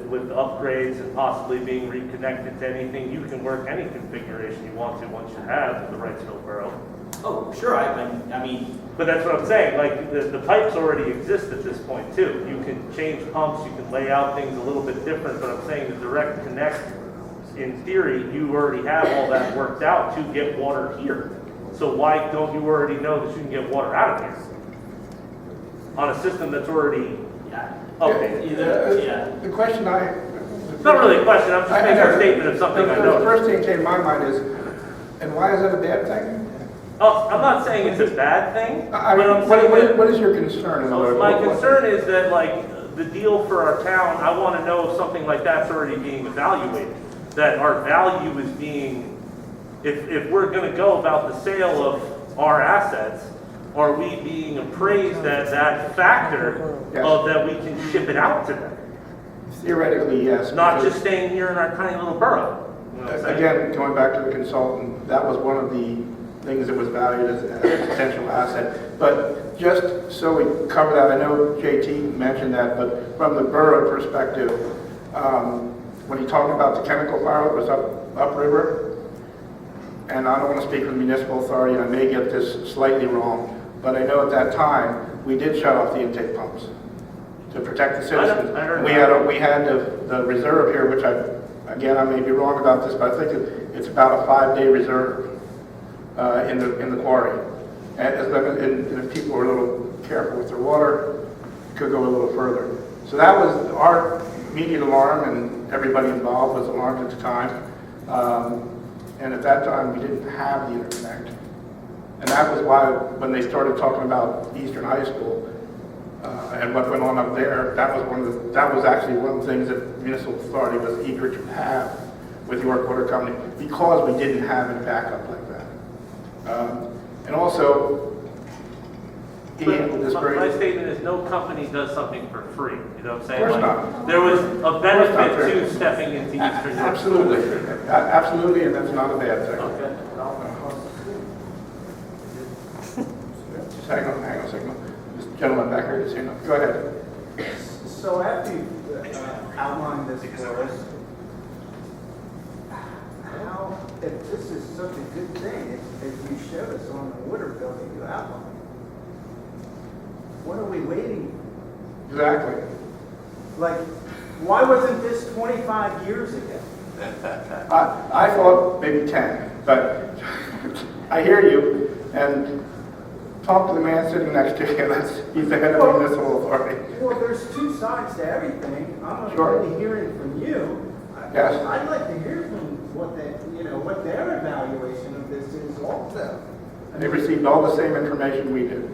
F: with upgrades and possibly being reconnected to anything, you can work any configuration you want to once you have the Wrightsville Borough.
D: Oh, sure. I mean,
F: But that's what I'm saying, like, the pipes already exist at this point too. You can change pumps, you can lay out things a little bit different, but I'm saying the direct connect, in theory, you already have all that worked out to get water here. So why don't you already know that you can get water out of here? On a system that's already
D: yeah.
F: updated.
B: The question
F: It's not really a question, I'm just making a statement of something I
B: The
F: noticed.
B: first thing that came to my mind is, and why is that a bad thing?
F: Oh, I'm not saying it's a bad thing,
B: I
F: but
B: mean,
F: I'm saying that
B: what is your concern? In other words?
F: my
B: What-
F: concern is that, like, the deal for our town, I want to know if something like that's already being evaluated. That our value is being, if we're going to go about the sale of our assets, are we being appraised at that factor
B: Yes.
F: of that we can ship it out to them?
B: Theoretically, yes.
F: Not
B: because-
F: just staying here in our tiny little borough. You know what I'm saying?
B: Again, going back to the consultant, that was one of the things that was valued as a potential asset. But just so we cover that, I know JT mentioned that, but from the borough perspective, when he talked about the chemical fire that was upriver, and I don't want to speak for the municipal authority, and I may get this slightly wrong, but I know at that time, we did shut off the intake pumps to protect the citizens.
F: I heard
B: We
F: that.
B: had the reserve here, which again, I may be wrong about this, but I think it's about a 5-day reserve in the quarry. And if people were a little careful with their water, it could go a little further. So that was our immediate alarm, and everybody involved was alarmed at the time. And at that time, we didn't have the interconnect. And that was why, when they started talking about Eastern High School, and what went on up there, that was actually one of the things that the municipal authority was eager to have with York Water Company, because we didn't have any backup like that. And also, he handled this
F: My
B: very...
F: statement is no company does something for free, you know what I'm saying?
B: Of course
F: Like,
B: not.
F: there was a
B: Of course not,
F: benefit
B: sir.
F: to stepping into Eastern.
B: Absolutely, absolutely, and that's not a bad thing.
F: Okay.
B: Just hang on a second. This gentleman back here, just hang on. Go ahead.
C: So after you outlined this for us, how, if this is such a good thing, if you showed us on the water bill that you outlined, what are we waiting for?
B: Exactly.
C: Like, why wasn't this 25 years ago?
B: I thought maybe 10, but I hear you, and talk to the man sitting next to you. He's the head of the municipal authority.
C: Well, there's two sides to everything. I'm
B: Sure.
C: already hearing from you.
B: Yes.
C: I'd like to hear from what their evaluation of this is also.
B: They received all the same information we did.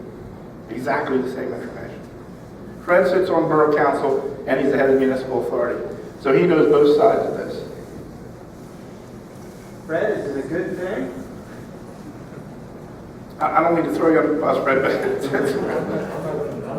B: Exactly the same information. Fred sits on Borough Council, and he's the head of the municipal authority. So he knows both sides of this.
C: Fred, is it a good thing?
B: I don't mean to throw you under the bus, Fred, but
E: I'm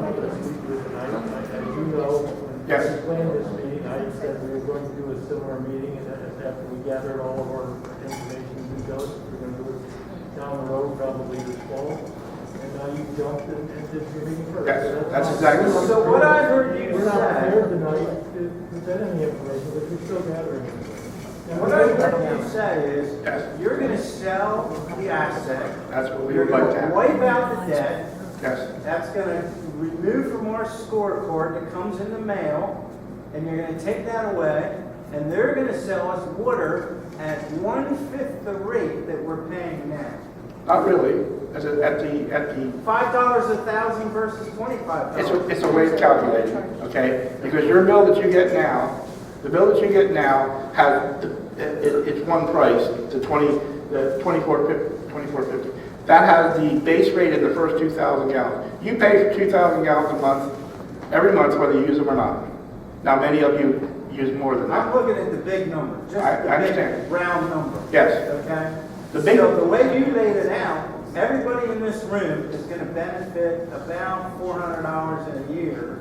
E: not going to speak to it tonight. As you know, when
B: Yes.
E: we planned this meeting, I said we were going to do a similar meeting, and after we gathered all of our information and due diligence, we're going to do it down the road, probably this fall. And now you jumped and did your meeting first.
B: Yes,
E: So
B: that's exactly what-
C: So what I heard you
E: We're not
C: say,
E: prepared tonight to present any information, but we're still gathering information. And
C: what I heard you say is,
B: Yes.
C: you're gonna sell the asset,
B: that's what we
C: you're
B: would like to
C: gonna
B: have.
C: wipe out the debt,
B: Yes,
C: that's gonna remove from our scorecard that comes in the mail, and you're gonna take that away, and they're gonna sell us water at 1/5 the rate that we're paying now.
B: not really. At the
C: $5 a thousand versus $25.
B: it's a way of calculating, okay? Because your bill that you get now, the bill that you get now has, it's one price, the 24.50. That has the base rate in the first 2,000 gallons. You pay for 2,000 gallons a month, every month, whether you use them or not. Now, many of you use more than
C: I'm
B: that.
C: looking at the big number, just
B: I
C: the
B: understand.
C: big round number.
B: Yes.
C: Okay?
B: The big-
C: So the way you laid it out, everybody in this room is gonna benefit about $400 in a year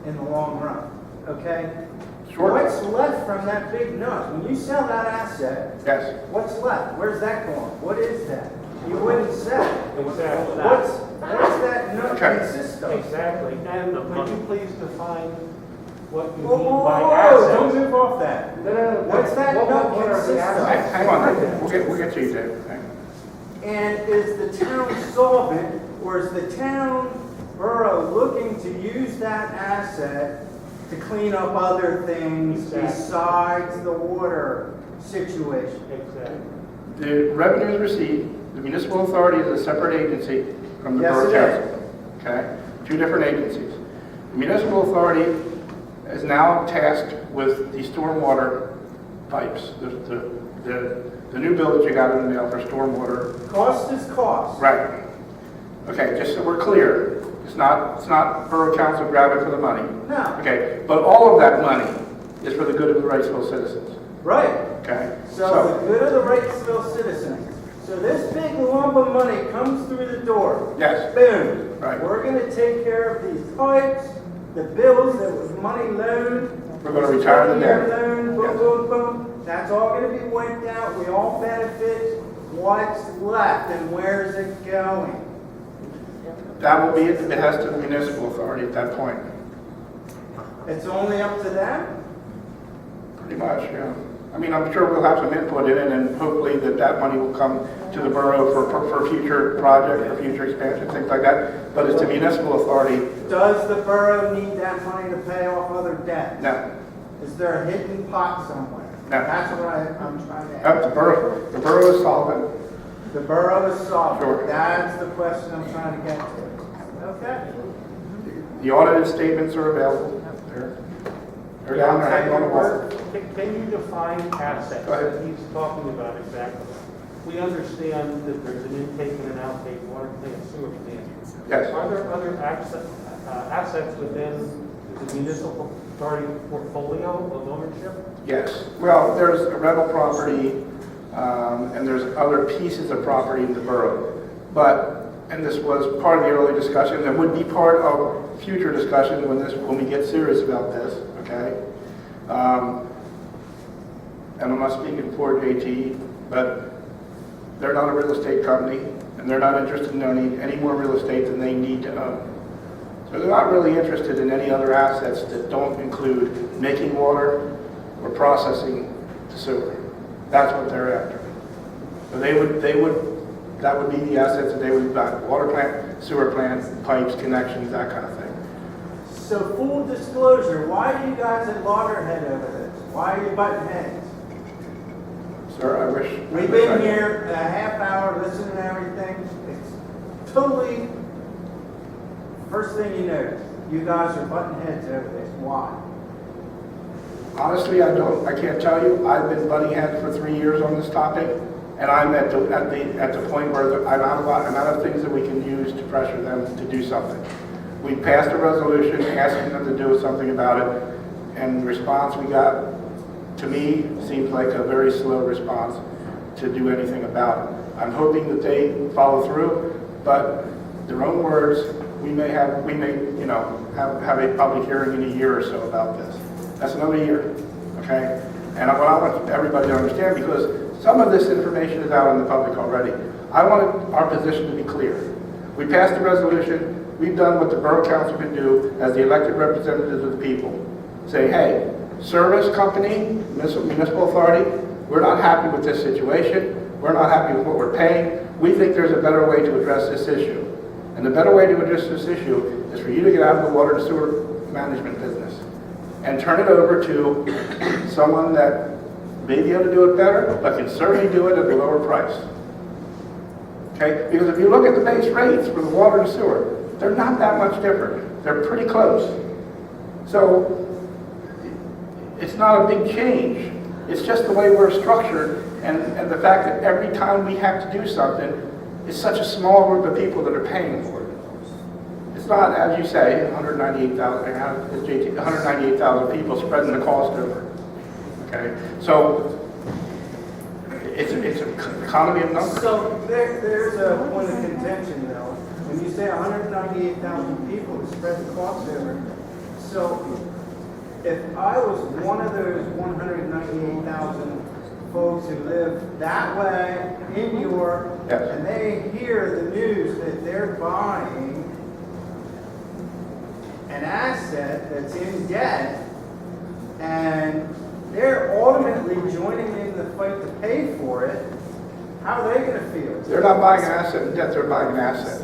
C: in the long run, okay?
B: Sure.
C: What's left from that big nut? When you sell that asset,
B: Yes.
C: what's left? Where's that going? What is that? You wouldn't sell.
E: Exactly.
C: What's that nut
B: Okay.
C: consist of?
E: Exactly. And would you please define what you
C: Whoa,
E: mean
C: whoa,
E: by
C: whoa, don't
E: assets?
C: move off that.
E: No, no, no.
C: What's that
E: What
C: nut
E: are the
C: consist of?
E: assets?
B: Hang on, we'll get to you, Dave. Hang on.
C: And is the town solvent, or is the town borough looking to use that asset to clean up other things
E: Exactly.
C: besides the water situation?
E: Exactly.
B: The revenues received, the municipal authority is a separate agency from the
C: Yes,
B: Borough
C: it
B: Council. Okay? Two different agencies. The municipal authority is now tasked with the stormwater pipes, the new bill that you got in the mail for stormwater.
C: Cost is cost.
B: Right. Okay, just so we're clear, it's not Borough Council grabbing for the money.
C: No,
B: Okay, but all of that money is for the good of the Wrightsville citizens.
C: right.
B: Okay?
C: So the good of the Wrightsville citizens. So this big lump of money comes through the door.
B: Yes.
C: Boom.
B: Right.
C: We're gonna take care of these pipes, the bills that was money loaned.
B: We're gonna retire the debt.
C: 20-year loan, boom,
B: Yes.
C: boom, boom. That's all gonna be wiped out. We all benefit. What's left and where's it going?
B: That will be at the behest of the municipal authority at that point.
C: It's only up to them?
B: Pretty much, yeah. I mean, I'm sure we'll have some input in it, and hopefully that money will come to the borough for future projects, for future expansion, things like that. But it's the municipal authority.
C: Does the borough need that money to pay off other debts?
B: No,
C: Is there a hidden pot somewhere?
B: No.
C: That's what I'm trying to ask.
B: the borough is solvent.
C: The borough is sovereign.
B: Sure.
C: That's the question I'm trying to get to. Okay.
B: The audited statements are available. They're down there hanging on the wall.
E: Can you define assets
B: Go ahead.
E: that he's talking about exactly? We understand that there's an intake and an outtake, water plant, sewer plant.
B: Yes.
E: Are there other assets within the municipal authority portfolio of ownership?
B: Yes. Well, there's a rental property, and there's other pieces of property in the borough. But, and this was part of the early discussion, and would be part of future discussion when we get serious about this, okay? And I'm not speaking for JT, but they're not a real estate company, and they're not interested in owning any more real estate than they need to own. So they're not really interested in any other assets that don't include making water or processing the sewer. That's what they're after. So that would be the assets that they would buy, water plant, sewer plant, pipes, connections, that kind of thing.
C: So full disclosure, why are you guys at loggerhead over this? Why are you butting heads?
B: Sir, I wish.
C: We've been here a half hour listening to everything. It's totally, first thing you notice, you guys are butting heads over this. Why?
B: Honestly, I can't tell you. I've been butting heads for 3 years on this topic, and I'm at the point where I'm out of things that we can use to pressure them to do something. We passed a resolution asking them to do something about it, and the response we got, to me, seems like a very slow response to do anything about it. I'm hoping that they follow through, but their own words, we may have a public hearing in a year or so about this. That's another year, okay? And what I want everybody to understand, because some of this information is out in the public already, I want our position to be clear. We passed the resolution. We've done what the Borough Council can do as the elected representatives of the people. Say, hey, service company, municipal authority, we're not happy with this situation. We're not happy with what we're paying. We think there's a better way to address this issue. And the better way to address this issue is for you to get out of the water and sewer management business and turn it over to someone that may be able to do it better, but can certainly do it at a lower price. Okay? Because if you look at the base rates for the water and sewer, they're not that much different. They're pretty close. So it's not a big change. It's just the way we're structured and the fact that every time we have to do something, it's such a small group of people that are paying for it. It's not, as you say, 198,000 people spreading the cost over. Okay? So it's an economy of numbers.
C: So there's a point of contention though. When you say 198,000 people to spread the cost over, so if I was one of those 198,000 folks who live that way in York,
B: Yes.
C: and they hear the news that they're buying an asset that's in debt, and they're ultimately joining in the fight to pay for it, how are they going to feel?
B: They're not buying an asset in debt, they're buying an asset.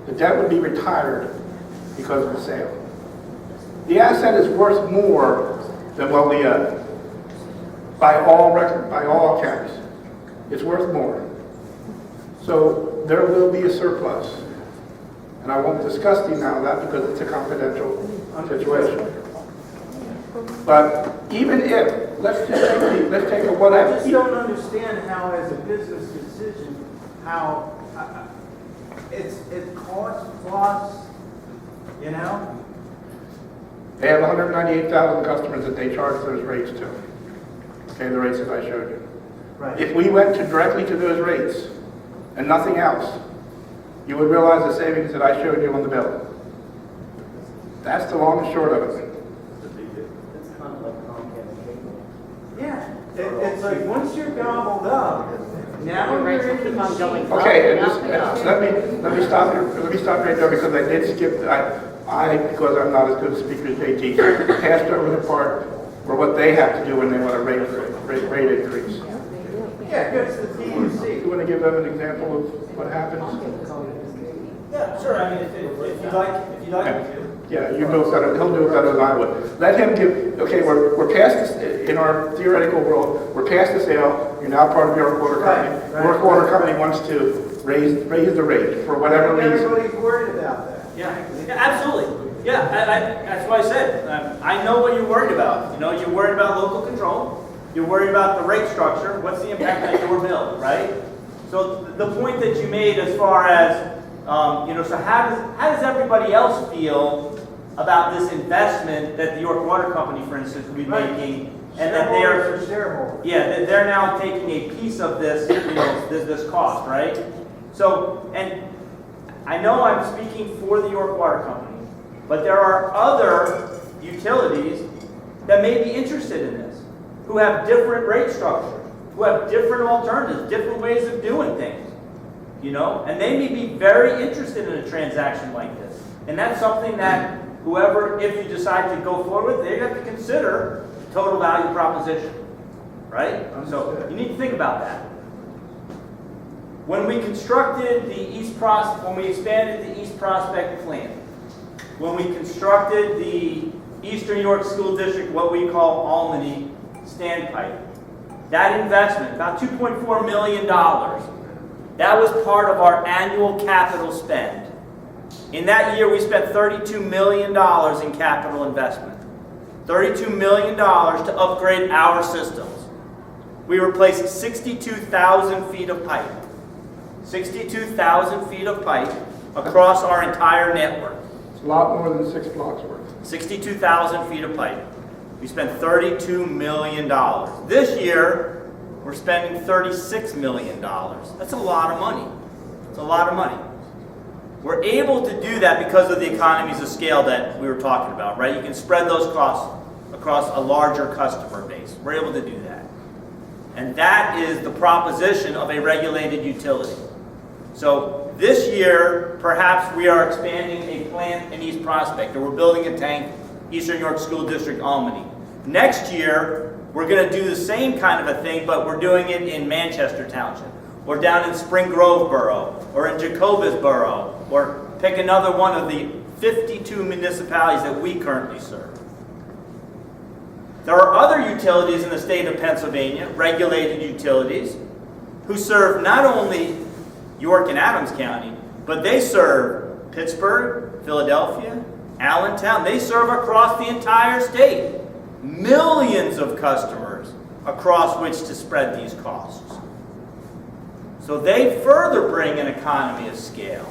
B: The debt would be retired because of the sale. The asset is worth more than what we owe. By all accounts, it's worth more. So there will be a surplus. And I won't discuss the amount of that because it's a confidential situation. But even if, let's take a what
C: I
B: if.
C: just don't understand how, as a business decision, how it's cost plus, you know?
B: They have 198,000 customers that they charge those rates to. Okay, the rates that I showed you.
C: Right.
B: If we went directly to those rates and nothing else, you would realize the savings that I showed you on the bill. That's the long and short of it.
C: Yeah, it's like once you're gobbled up, now
A: The
C: you're
A: rates will
C: in the
A: keep on going
C: machine.
A: up.
B: Okay, and
A: Yeah.
B: let me stop here. Let me stop right there because I did skip. Because I'm not as good a speaker as JT, passed over the part where what they have to do when they want a rate increase.
C: Yeah, go to the PUC.
B: You want to give them an example of what happens?
D: Yeah, sure, I mean, if you'd like me to.
B: Yeah, you know better. He'll do it better than I would. Let him give. Okay, we're past this in our theoretical world. We're past the sale. You're now part of York Water Company.
C: Right.
B: York Water Company wants to raise the rate for whatever reason.
C: Everybody's worried about that.
D: Yeah, absolutely. Yeah, that's why I said, I know what you're worried about. You know, you're worried about local control. You're worried about the rate structure. What's the impact on your bill, right? So the point that you made as far as, so how does everybody else feel about this investment that the York Water Company, for instance, will be
C: Right.
D: making, and that they're,
C: Shareholders are shareholders.
D: yeah, they're now taking a piece of this, this cost, right? So, and I know I'm speaking for the York Water Company, but there are other utilities that may be interested in this, who have different rate structures, who have different alternatives, different ways of doing things, and they may be very interested in a transaction like this. And that's something that whoever, if you decide to go forward with, they have to consider total value proposition, right? So you need to think about that. When we constructed when we expanded the East Prospect plant, when we constructed the Eastern New York School District, what we call Albany standpipe, that investment, about $2.4 million, that was part of our annual capital spend. In that year, we spent $32 million in capital investment. $32 million to upgrade our systems. We replaced 62,000 feet of pipe. 62,000 feet of pipe across our entire network.
B: It's a lot more than 6 blocks worth.
D: 62,000 feet of pipe. We spent $32 million. This year, we're spending $36 million. That's a lot of money. It's a lot of money. We're able to do that because of the economies of scale that we were talking about, right? You can spread those costs across a larger customer base. We're able to do that. And that is the proposition of a regulated utility. So this year, perhaps we are expanding a plant in East Prospect, or we're building a tank, Eastern New York School District, Albany. Next year, we're going to do the same kind of a thing, but we're doing it in Manchester Township, or down in Spring Grove Borough, or in Jacobus Borough, or pick another one of the 52 municipalities that we currently serve. There are other utilities in the state of Pennsylvania, regulated utilities, who serve not only York and Adams County, but they serve Pittsburgh, Philadelphia, Allentown. They serve across the entire state. Millions of customers across which to spread these costs. So they further bring an economy of scale.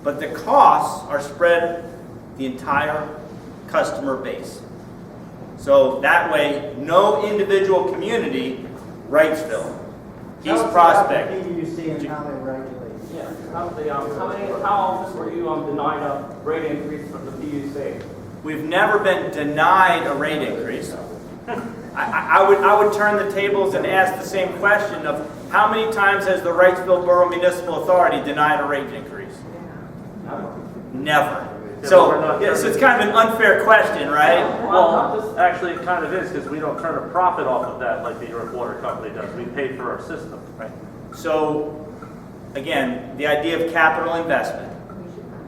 D: But the costs are spread the entire customer base. So that way, no individual community, Wrightsville, East Prospect.
C: PUC and how they regulate.
G: Yeah, how often were you denied a rate increase from the PUC?
D: We've never been denied a rate increase. I would turn the tables and ask the same question of how many times has the Wrightsville Borough Municipal Authority denied a rate increase? Never. So it's kind of an unfair question, right?
F: Well, actually, it kind of is, because we don't turn a profit off of that like the York Water Company does. We pay for our system.
D: Right. So, again, the idea of capital investment.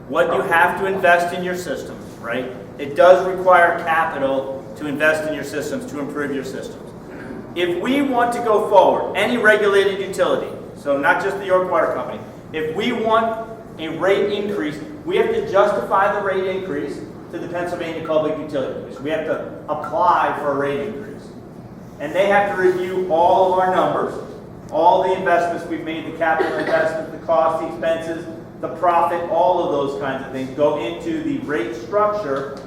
D: What you have to invest in your systems, right? It does require capital to invest in your systems, to improve your systems. If we want to go forward, any regulated utility, so not just the York Water Company, if we want a rate increase, we have to justify the rate increase to the Pennsylvania Public Utility Commission. We have to apply for a rate increase. And they have to review all of our numbers, all the investments we've made, the capital investment, the cost, the expenses, the profit, all of those kinds of things go into the rate structure,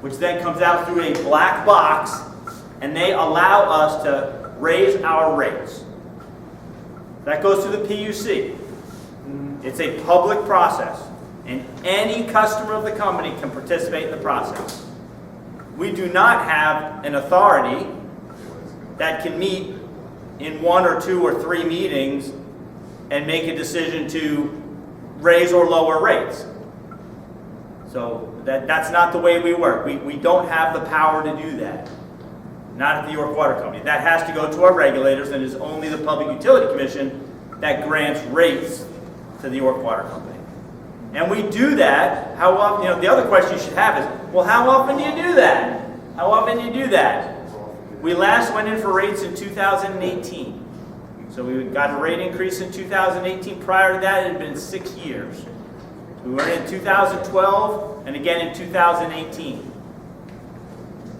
D: which then comes out through a black box, and they allow us to raise our rates. That goes to the PUC. It's a public process, and any customer of the company can participate in the process. We do not have an authority that can meet in 1 or 2 or 3 meetings and make a decision to raise or lower rates. So that's not the way we work. We don't have the power to do that. Not at the York Water Company. That has to go to our regulators, and it's only the Public Utility Commission that grants rates to the York Water Company. And we do that. How often? The other question you should have is, well, how often do you do that? How often do you do that? We last went in for rates in 2018. So we got a rate increase in 2018. Prior to that, it had been 6 years. We were in 2012 and again in 2018.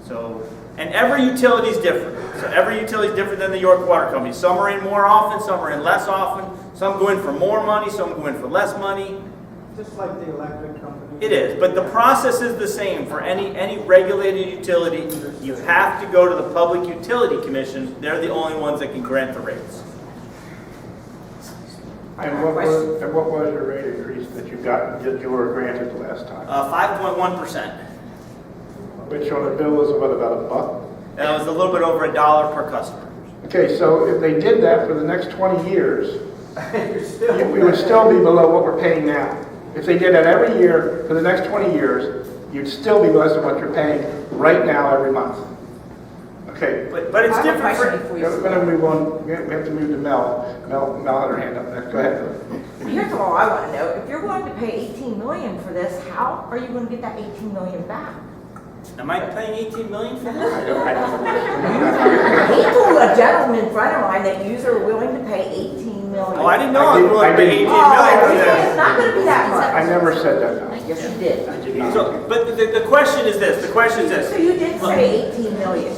D: So, and every utility is different. So every utility is different than the York Water Company. Some are in more often, some are in less often. Some go in for more money, some go in for less money.
C: Just like the electric company.
D: It is, but the process is the same for any regulated utility. You have to go to the Public Utility Commission. They're the only ones that can grant the rates.
B: And what was your rate increase that you were granted the last time?
D: 5.1%.
B: Which on the bill was about $1?
D: That was a little bit over $1 per customer.
B: Okay, so if they did that for the next 20 years,
C: You're
B: we would still be below what we're paying now. If they did that every year for the next 20 years, you'd still be less than what you're paying right now every month. Okay,
D: But it's
A: I have a
D: different
A: question
D: for,
A: for
B: we're
A: you.
B: going to move on. We have to move to Mel. Mel had her hand up next. Go ahead.
A: Here's all I want to know. If you're going to pay 18 million for this, how are you going to get that 18 million back?
D: am I paying 18 million for this?
B: I don't-
A: He told a gentleman friend of mine that you are willing to pay 18 million.
D: Oh, I didn't know I was
B: didn't-
D: willing to
B: I
D: pay
B: didn't-
D: 18 million for
A: It's
D: this.
A: not going to be that
B: I
A: much.
B: never said that. No.
A: Yes, you did.
B: I did not.
D: So, but the question is this, the question is
A: So
D: this.
A: you did say 18 million.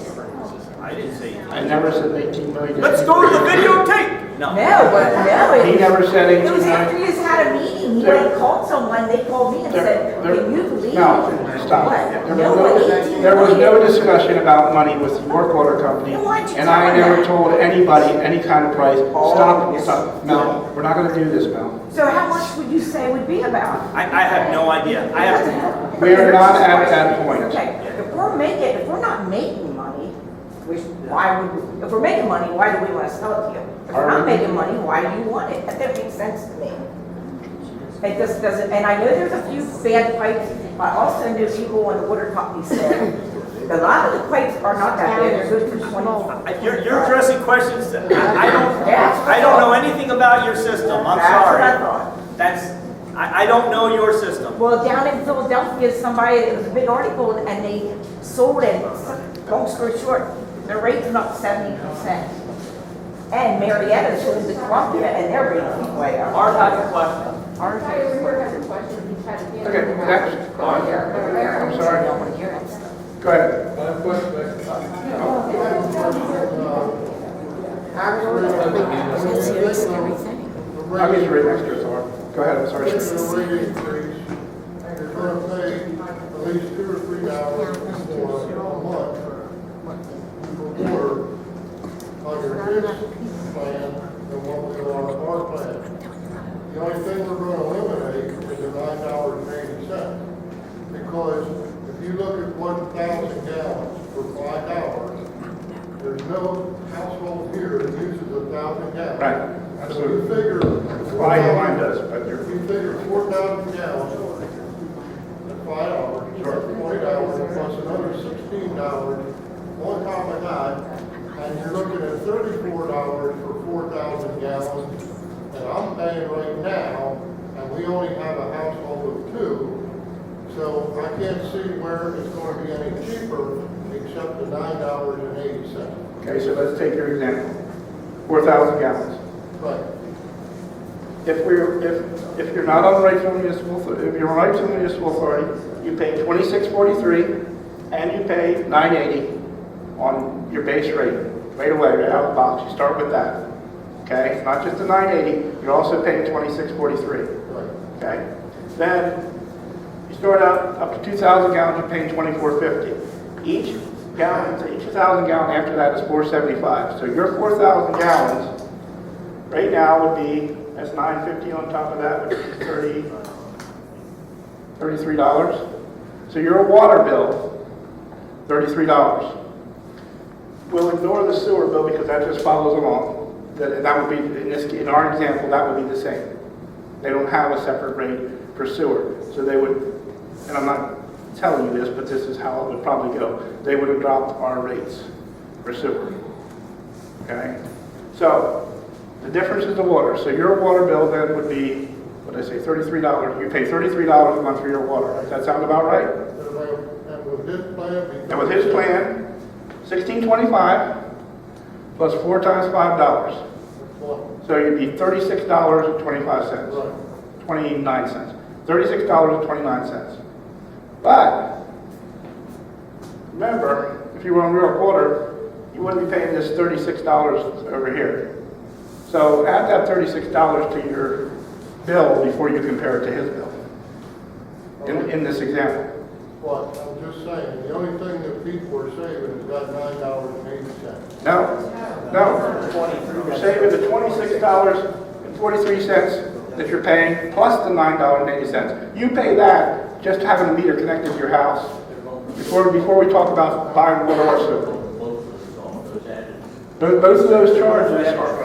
D: I didn't say 18.
B: I never said 18 million.
D: Let's go to the videotape. No.
A: No, but no.
B: He never said 18
A: It was after
B: million.
A: you had a meeting. He went and called someone. They called me and said, can you believe?
B: No, stop.
A: What?
B: There
A: No,
B: was
A: 18
B: there was no
A: million.
B: discussion about money with York Water Company,
A: Then why'd you
B: and
A: tell
B: I
A: her
B: never
A: that?
B: told anybody any kind of price. Stop. Mel, we're not gonna do this, Mel.
A: So how much would you say would be about?
D: I have no idea. I have,
B: We are not at that point.
A: Okay, if we're not making money, which, why would, if we're making money, why do we want to sell it to you? If we're not making money, why do you want it? That doesn't make sense to me. It just doesn't, and I know there's a few bad pipes, but also know people on the water company said, a lot of the pipes are not that bad, they're good for 20.
D: you're addressing questions that I don't know anything about your system. I'm
A: That's what I
D: sorry.
A: thought.
D: I don't know your system.
A: Well, down in Philadelphia, somebody, it was a big article, and they sold it, long story short, their rates went up 70%. And Marietta sold to Columbia, and their rates went way up.
G: Art has a question.
A: Ours
B: Okay, next. I'm sorry. Go ahead. I'm just right next to her, sorry. Go ahead, I'm sorry.
H: You're gonna pay at least $2 or $3 more a month for water on your fixed plan than what we are on our plan. The only thing we're gonna eliminate is the $9.80. Because if you look at 1,000 gallons for $5, there's no household here that uses 1,000 gallons.
B: Right,
H: So
B: absolutely.
H: you figure.
B: Why mine does, but you're.
H: If you figure 4,000 gallons at $5,
B: Sure.
H: $20 plus another $16 on top of that, and you're looking at $34 for 4,000 gallons, and I'm paying right now, and we only have a household of 2, so I can't see where it's going to be any cheaper except the $9.80.
B: Okay, so let's take your example. 4,000 gallons.
H: Right.
B: If you're not on the Wrightsville Municipal, if you're on Wrightsville Municipal Authority, you pay $26.43 and you pay $9.80 on your base rate, right away, right out of the box. You start with that. Okay? It's not just the $9.80, you're also paying $26.43.
H: Right.
B: Okay? Then you start out up to 2,000 gallons, you're paying $24.50. Each 1,000 gallon after that is $4.75. So your 4,000 gallons right now would be, that's $9.50 on top of that, which is $33. So your water bill, $33. We'll ignore the sewer bill because that just follows along. That would be, in our example, that would be the same. They don't have a separate rate for sewer. So they would, and I'm not telling you this, but this is how it would probably go. They would have dropped our rates for sewer. Okay? So, the difference is the water. So your water bill then would be, what did I say, $33. You pay $33 a month for your water. Does that sound about right?
H: And with this plan,
B: And with his plan, $16.25 plus 4 times $5. So you'd be $36.25.
H: Right.
B: 29 cents. $36.29. But, remember, if you were on Real Water, you wouldn't be paying this $36 over here. So add that $36 to your bill before you compare it to his bill. In this example.
H: What, I'm just saying, the only thing that people are saving is that $9.80.
B: No. You're saving the $26.43 that you're paying plus the $9.80. You pay that just having a meter connected to your house before we talk about buying water or sewer. Both of those charges are.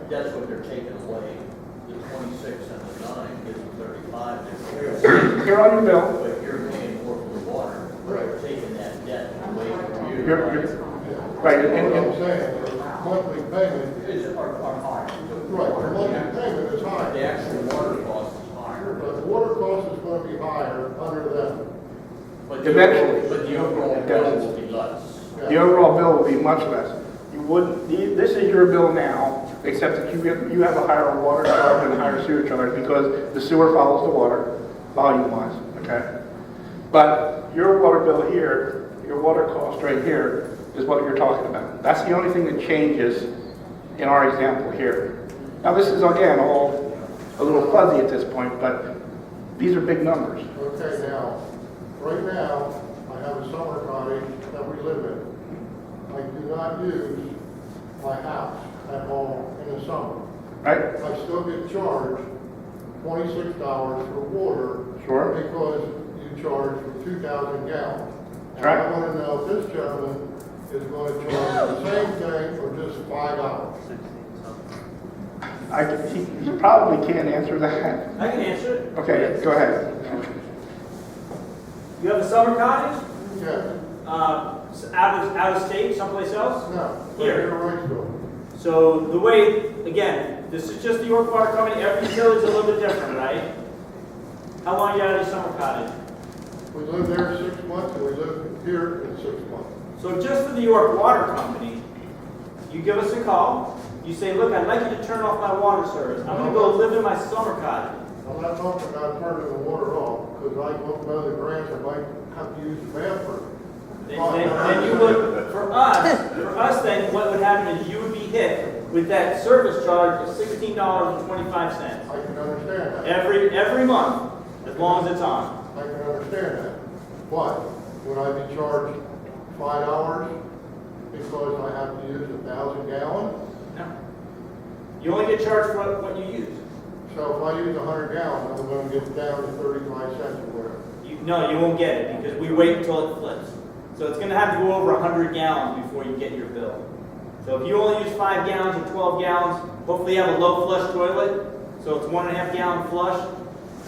I: That's what they're taking away, the 26 and the 9 gives them 35.
B: Here on your bill.
I: But you're paying more for the water. They're taking that debt away from you
B: right,
H: That's
B: and,
H: what I'm saying, the monthly payment,
I: Is it are higher?
H: right, the monthly payment is
I: The
H: higher.
I: actual water cost is higher.
H: But the water cost is gonna be higher under them.
I: But
B: Eventually.
I: But the overall bill will be less.
B: the overall bill will be much less. You wouldn't, this is your bill now, except that you have a higher water charge and a higher sewer charge because the sewer follows the water, volume-wise, okay? But your water bill here, your water cost right here is what you're talking about. That's the only thing that changes in our example here. Now, this is, again, all a little fuzzy at this point, but these are big numbers.
H: Okay, now, right now, I have a summer cottage that we live in. I do not use my house at all in the summer.
B: Right?
H: I still get charged $26 for water.
B: Sure.
H: Because you charge for 2,000 gallons. And
B: Right.
H: I want to know if this gentleman is going to charge the same thing or just $5.
B: He probably can't answer that.
D: I can answer it.
B: Okay, go ahead.
D: You have a summer cottage,
H: Yes,
D: out of state, someplace else?
H: no,
D: Here.
H: here in Wrightsville.
D: So the way, again, this is just the York Water Company, every village is a little bit different, right? How long you out of your summer cottage?
H: We live there 6 months and we live here in 6 months.
D: So just for the York Water Company, you give us a call, you say, look, I'd like you to turn off my water service. I'm gonna go live in my summer cottage.
H: I'm not talking about turning the water off, because I won't mow the grass, I might have to use the bathroom.
D: Then you would, for us then, what would happen is you would be hit with that service charge of $16.25
H: I can understand that.
D: every month, as long as it's on.
H: I can understand that. But would I be charged $5 because I have to use 1,000 gallons?
D: No. You only get charged for what you use.
H: So if I use 100 gallons, I'm going to get down to 35 cents or whatever.
D: No, you won't get it because we wait until it flips. So it's going to have to go over 100 gallons before you get your bill. So if you only use 5 gallons or 12 gallons, hopefully you have a low flush toilet, so it's 1.5 gallon flush.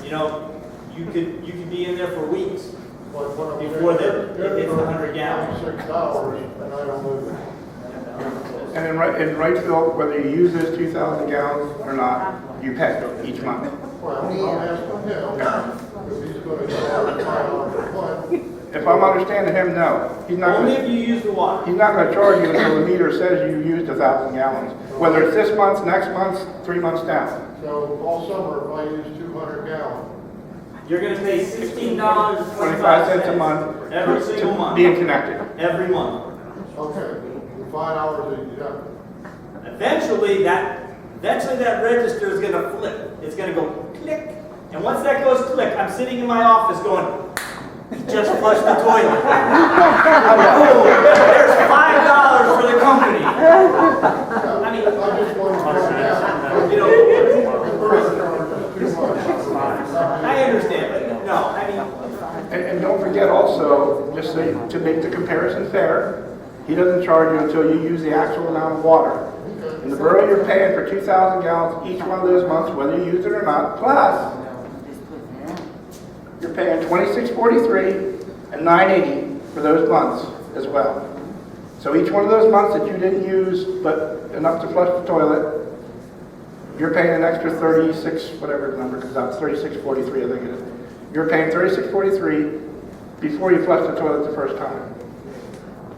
D: You know, you could be in there for weeks.
H: But what I'm
D: Before
H: saying,
D: it hits 100 gallons.
H: $96 and I don't live there.
B: And in Wrightsville, whether you use those 2,000 gallons or not, you pay each month.
H: Well, I'm asking him if he's going to charge $5 a month.
B: If I'm understanding him, no. He's not
D: Only
B: gonna,
D: if you use the water.
B: he's not gonna charge you until the meter says you used 1,000 gallons. Whether it's this month, next month, 3 months down.
H: So all summer, if I use 200 gallons,
D: You're going to pay $16.25
B: 25 cents a month.
D: every single
B: to
D: month.
B: being connected.
D: Every month.
H: okay, the $5 is deducted.
D: Eventually that register is going to flip. It's going to go click. And once that goes click, I'm sitting in my office going, he just flushed the toilet. Oh, there's $5 for the company. I mean,
H: I just want to point out,
D: you know,
H: the first charge is too much.
D: I understand, but no, I mean,
B: And don't forget also, just to make the comparison fair, he doesn't charge you until you use the actual amount of water. In the borough, you're paying for 2,000 gallons each one of those months, whether you use it or not, plus you're paying $26.43 and $9.80 for those months as well. So each one of those months that you didn't use, but enough to flush the toilet, you're paying an extra 36, whatever the number comes out, it's 36.43, I think it is. You're paying 36.43 before you flush the toilet the first time.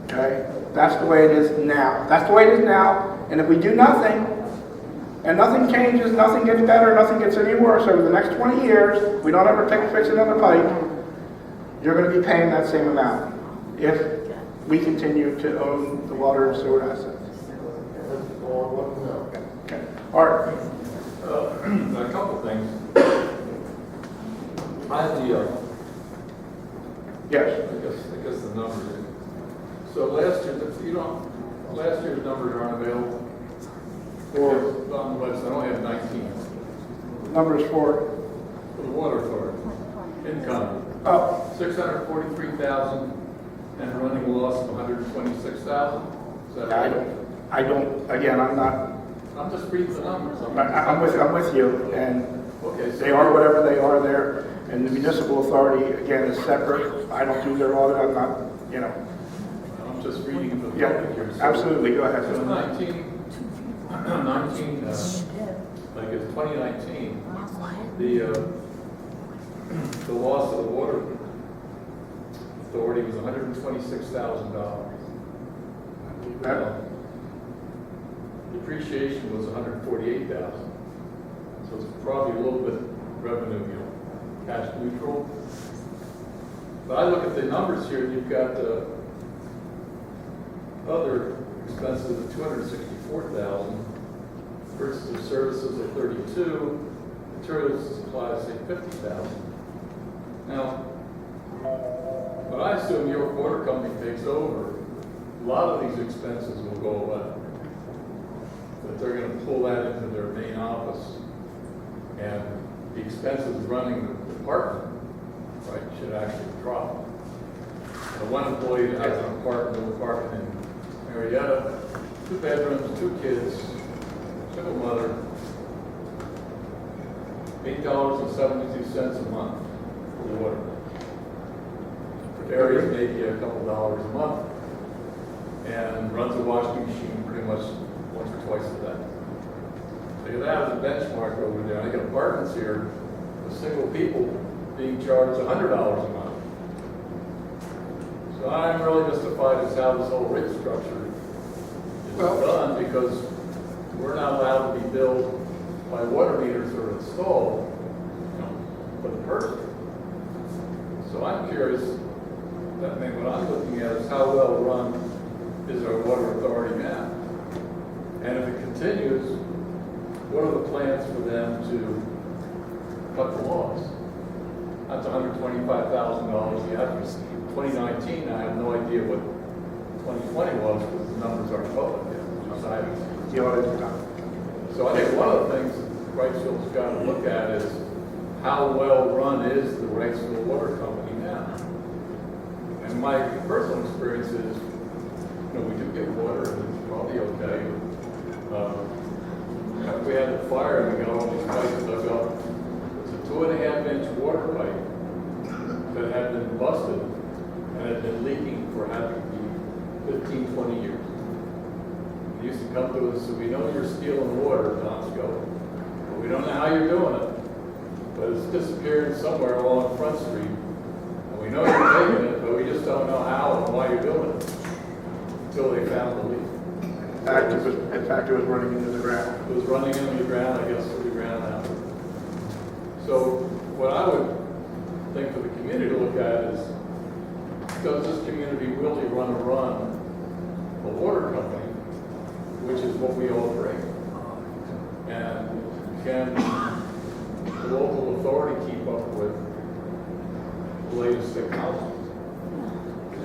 B: Okay? That's the way it is now. That's the way it is now. And if we do nothing, and nothing changes, nothing gets better, nothing gets any worse over the next 20 years, we don't ever fix another pipe, you're going to be paying that same amount if we continue to own the water and sewer assets.
H: That's all I want to know.
B: Okay. Art?
J: A couple things. I have the,
B: Yes.
J: I guess the numbers. So last year's numbers aren't available. Or on the website, I only have 19.
B: Numbers for?
J: For the water authority. Income,
B: Oh,
J: 643,000 and a running loss of 126,000. Is that right?
B: I don't, again, I'm not,
J: I'm just reading the numbers.
B: I'm with you, and
J: Okay, so
B: they are whatever they are there, and the municipal authority, again, is separate. I don't do their audit, I'm not, you know.
J: I'm I'm just reading the
B: Yeah,
J: topic here. So-
B: absolutely, go ahead.
J: So 19, like it's 2019, the loss of the water authority was $126,000. Depreciation was $148,000. So it's probably a little bit revenue, cash neutral. But I look at the numbers here, you've got other expenses of $264,000 versus the services of $32,000, materials and supplies say $50,000. Now, when I assume your water company takes over, a lot of these expenses will go away. But they're going to pull that into their main office, and the expenses running the department, right, should actually drop. One employee that has an apartment in Marietta, 2 bedrooms, 2 kids, single mother, $8.72 a month for water. Varies maybe a couple dollars a month, and runs a washing machine pretty much once or twice a day. So you have the benchmark over there. I got apartments here with single people being charged $100 a month. So I'm really mystified as how this whole rate structure is done, because we're not allowed to be billed by water meters that are installed, for the person. So I'm curious, what I'm looking at is how well run is our water authority now? And if it continues, what are the plans for them to cut the loss? That's $125,000 yet. 2019, I have no idea what 2020 was, because the numbers aren't public yet. So I think one of the things Wrightsville's got to look at is how well run is the Wrightsville Water Company now? And my personal experience is, we do get water, and it's probably okay. After we had the fire, and we got all these pipes dug up, it's a 2.5-inch water pipe that had been busted and had been leaking for having to be 15, 20 years. They used to come to us, so we know you're stealing water, Donsko, but we don't know how you're doing it. But it's disappearing somewhere along Front Street. And we know you're taking it, but we just don't know how and why you're doing it until they found the leak.
B: In fact, it was running into the ground.
J: It was running into the ground, I guess, to the ground now. So what I would think for the community to look at is, does this community really run a water company, which is what we all bring? And can the local authority keep up with the latest technologies?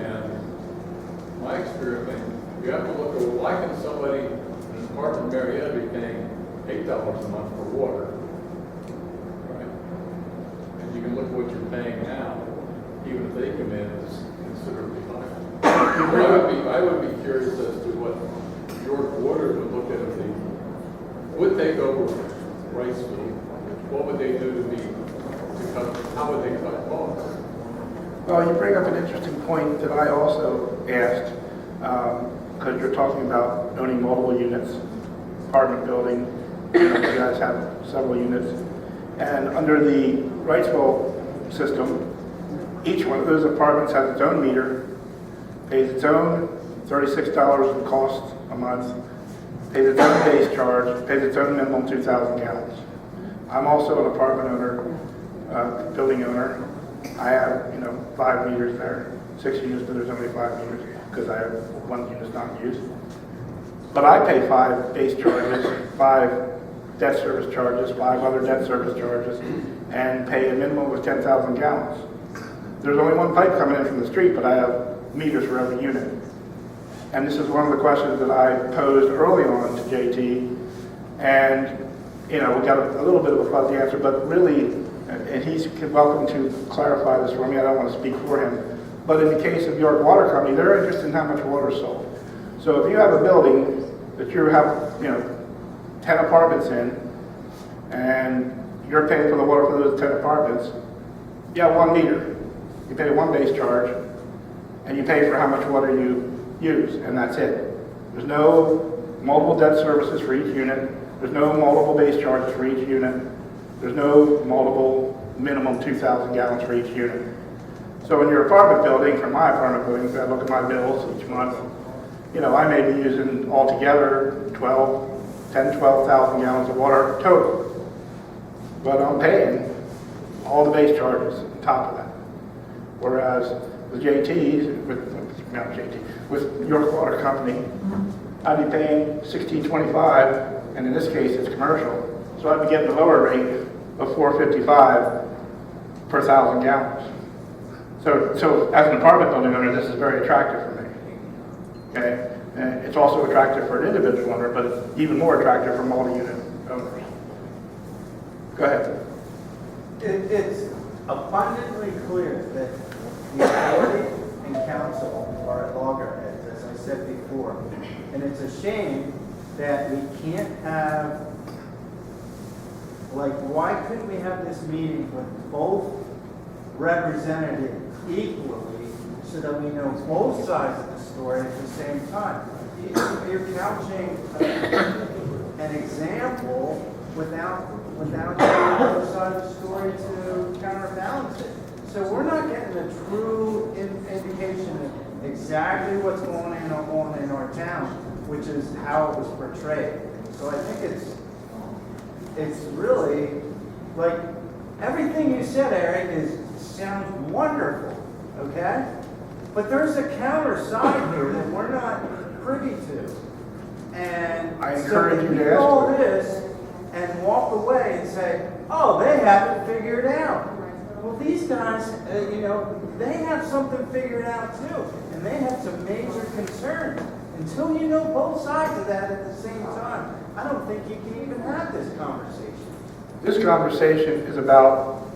J: And my experience, you have to look at, well, why can somebody in an apartment in Marietta be paying $8 a month for water? Right? And you can look at what you're paying now, even if they come in, it's considerably higher. I would be curious as to what York Water would look at if they would take over Wrightsville. What would they do how would they cut costs?
B: Well, you bring up an interesting point that I also asked, because you're talking about owning multiple units, apartment building, you guys have several units. And under the Wrightsville system, each one of those apartments has its own meter, pays its own $36 in cost a month, pays its own base charge, pays its own minimum 2,000 gallons. I'm also an apartment owner, building owner. I have, 5 meters there, 6 units, but there's only 5 meters because I have 1 unit not used. But I pay 5 base charges, 5 debt service charges, 5 other debt service charges, and pay a minimum of 10,000 gallons. There's only 1 pipe coming in from the street, but I have meters for every unit. And this is one of the questions that I posed early on to JT, and we got a little bit of a fuzzy answer, but really, and he's welcome to clarify this for me, I don't want to speak for him, but in the case of York Water Company, they're interested in how much water is sold. So if you have a building that you have, 10 apartments in, and you're paying for the water for those 10 apartments, you have 1 meter. You pay 1 base charge, and you pay for how much water you use, and that's it. There's no multiple debt services for each unit. There's no multiple base charges for each unit. There's no multiple minimum 2,000 gallons for each unit. So in your apartment building, for my apartment building, if I look at my bills each month, you know, I may be using altogether 10, 12,000 gallons of water total. But I'm paying all the base charges on top of that. Whereas with with York Water Company, I'd be paying $16.25, and in this case it's commercial. So I'd be getting a lower rate of $4.55 per 1,000 gallons. So as an apartment building owner, this is very attractive for me. Okay, and it's also attractive for an individual owner, but it's even more attractive for multi-unit owners. Go ahead.
C: It's abundantly clear that the authority and council are at loggerheads, as I said before. And it's a shame that we can't have, like, why couldn't we have this meeting with both represented equally so that we know both sides of the story at the same time? You're couching an example without the other side of the story to counterbalance it. So we're not getting a true indication of exactly what's going on in our town, which is how it was portrayed. So I think it's really, like, everything you said, Eric, sounds wonderful, okay? But there's a counter side here that we're not privy to. And
B: I
C: so
B: encourage
C: to
B: you to
C: hear
B: ask
C: all
B: for it.
C: this and walk away and say, oh, they have it figured out. Well, these guys, they have something figured out too, and they have some major concerns. Until you know both sides of that at the same time, I don't think you can even have this conversation.
B: This conversation is about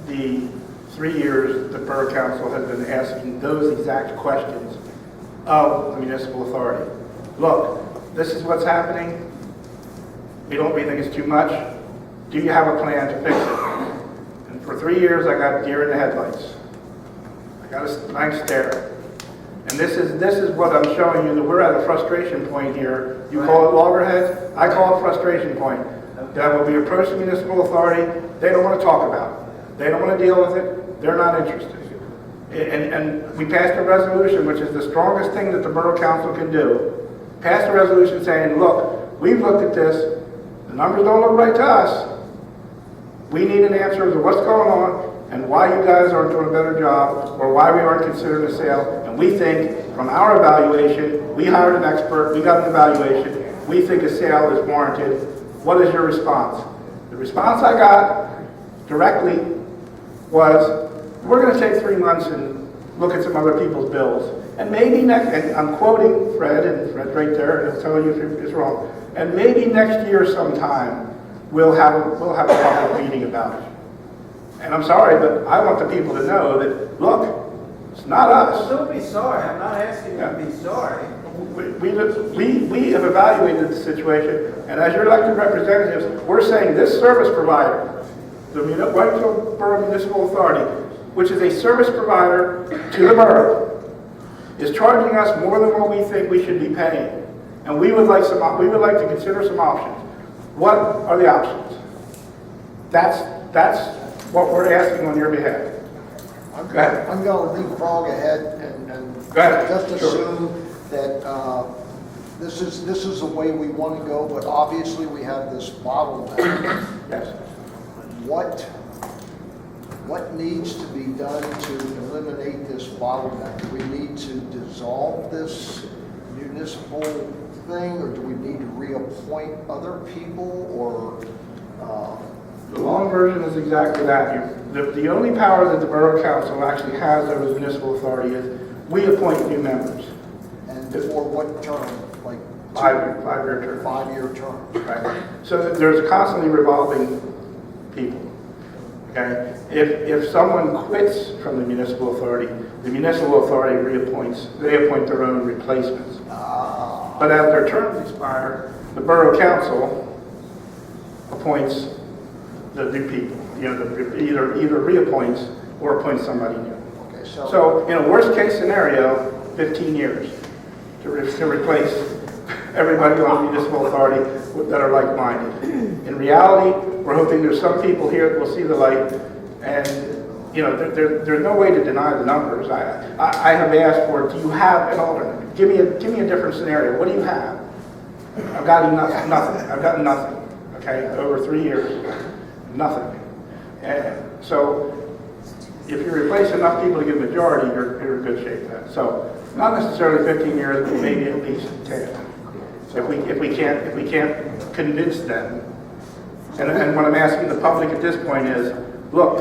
B: the 3 years the Borough Council has been asking those exact questions of the municipal authority. Look, this is what's happening. We think it's too much. Do you have a plan to fix it? And for 3 years, I got deer in the headlights. I got a blank stare. And this is what I'm showing you, that we're at a frustration point here. You call it loggerheads, I call it frustration point. That when we approach the municipal authority, they don't want to talk about it. They don't want to deal with it. They're not interested. And we passed a resolution, which is the strongest thing that the Borough Council can do. Passed a resolution saying, look, we've looked at this. The numbers don't look right to us. We need an answer as to what's going on and why you guys aren't doing a better job, or why we aren't considering a sale. And we think, from our evaluation, we hired an expert, we got an evaluation, we think a sale is warranted. What is your response? The response I got directly was, we're going to take 3 months and look at some other people's bills. And maybe next, and I'm quoting Fred, and Fred's right there, and he'll tell you if it's wrong. And maybe next year sometime, we'll have a public meeting about it. And I'm sorry, but I want the people to know that, look, it's not us.
C: Well, don't be sorry. I'm not asking you to be sorry.
B: We have evaluated the situation, and as your elected representatives, we're saying this service provider, the Whiteville Borough Municipal Authority, which is a service provider to the borough, is charging us more than what we think we should be paying. And we would like to consider some options. What are the options? That's what we're asking on your behalf. Go ahead.
K: I'm going to leapfrog ahead and
B: Go ahead.
K: just
B: Sure.
K: assume that this is the way we want to go, but obviously we have this bottleneck.
B: Yes.
K: What needs to be done to eliminate this bottleneck? Do we need to dissolve this municipal thing, or do we need to reappoint other people, or?
B: The long version is exactly that. The only power that the Borough Council actually has over the municipal authority is we appoint new members.
K: And for what term? Like
B: 5-year term.
K: 5-year term.
B: Right. So there's constantly revolving people. Okay. If someone quits from the municipal authority reappoints. They appoint their own replacements. But as their terms expire, the Borough Council appoints the new people. Either reappoints or appoints somebody new.
K: Okay,
B: So in a worst case scenario, 15 years. to replace everybody on the municipal authority that are like-minded. In reality, we're hoping there's some people here that will see the light, and, you know, there's no way to deny the numbers. I have asked for, do you have an alternate? Give me a different scenario. What do you have? I've gotten nothing. I've gotten nothing, okay, over 3 years, nothing. And so, if you replace enough people to get a majority, you're in good shape then. So, not necessarily 15 years, but maybe at least 10. If we can't convince them. And what I'm asking the public at this point is, look,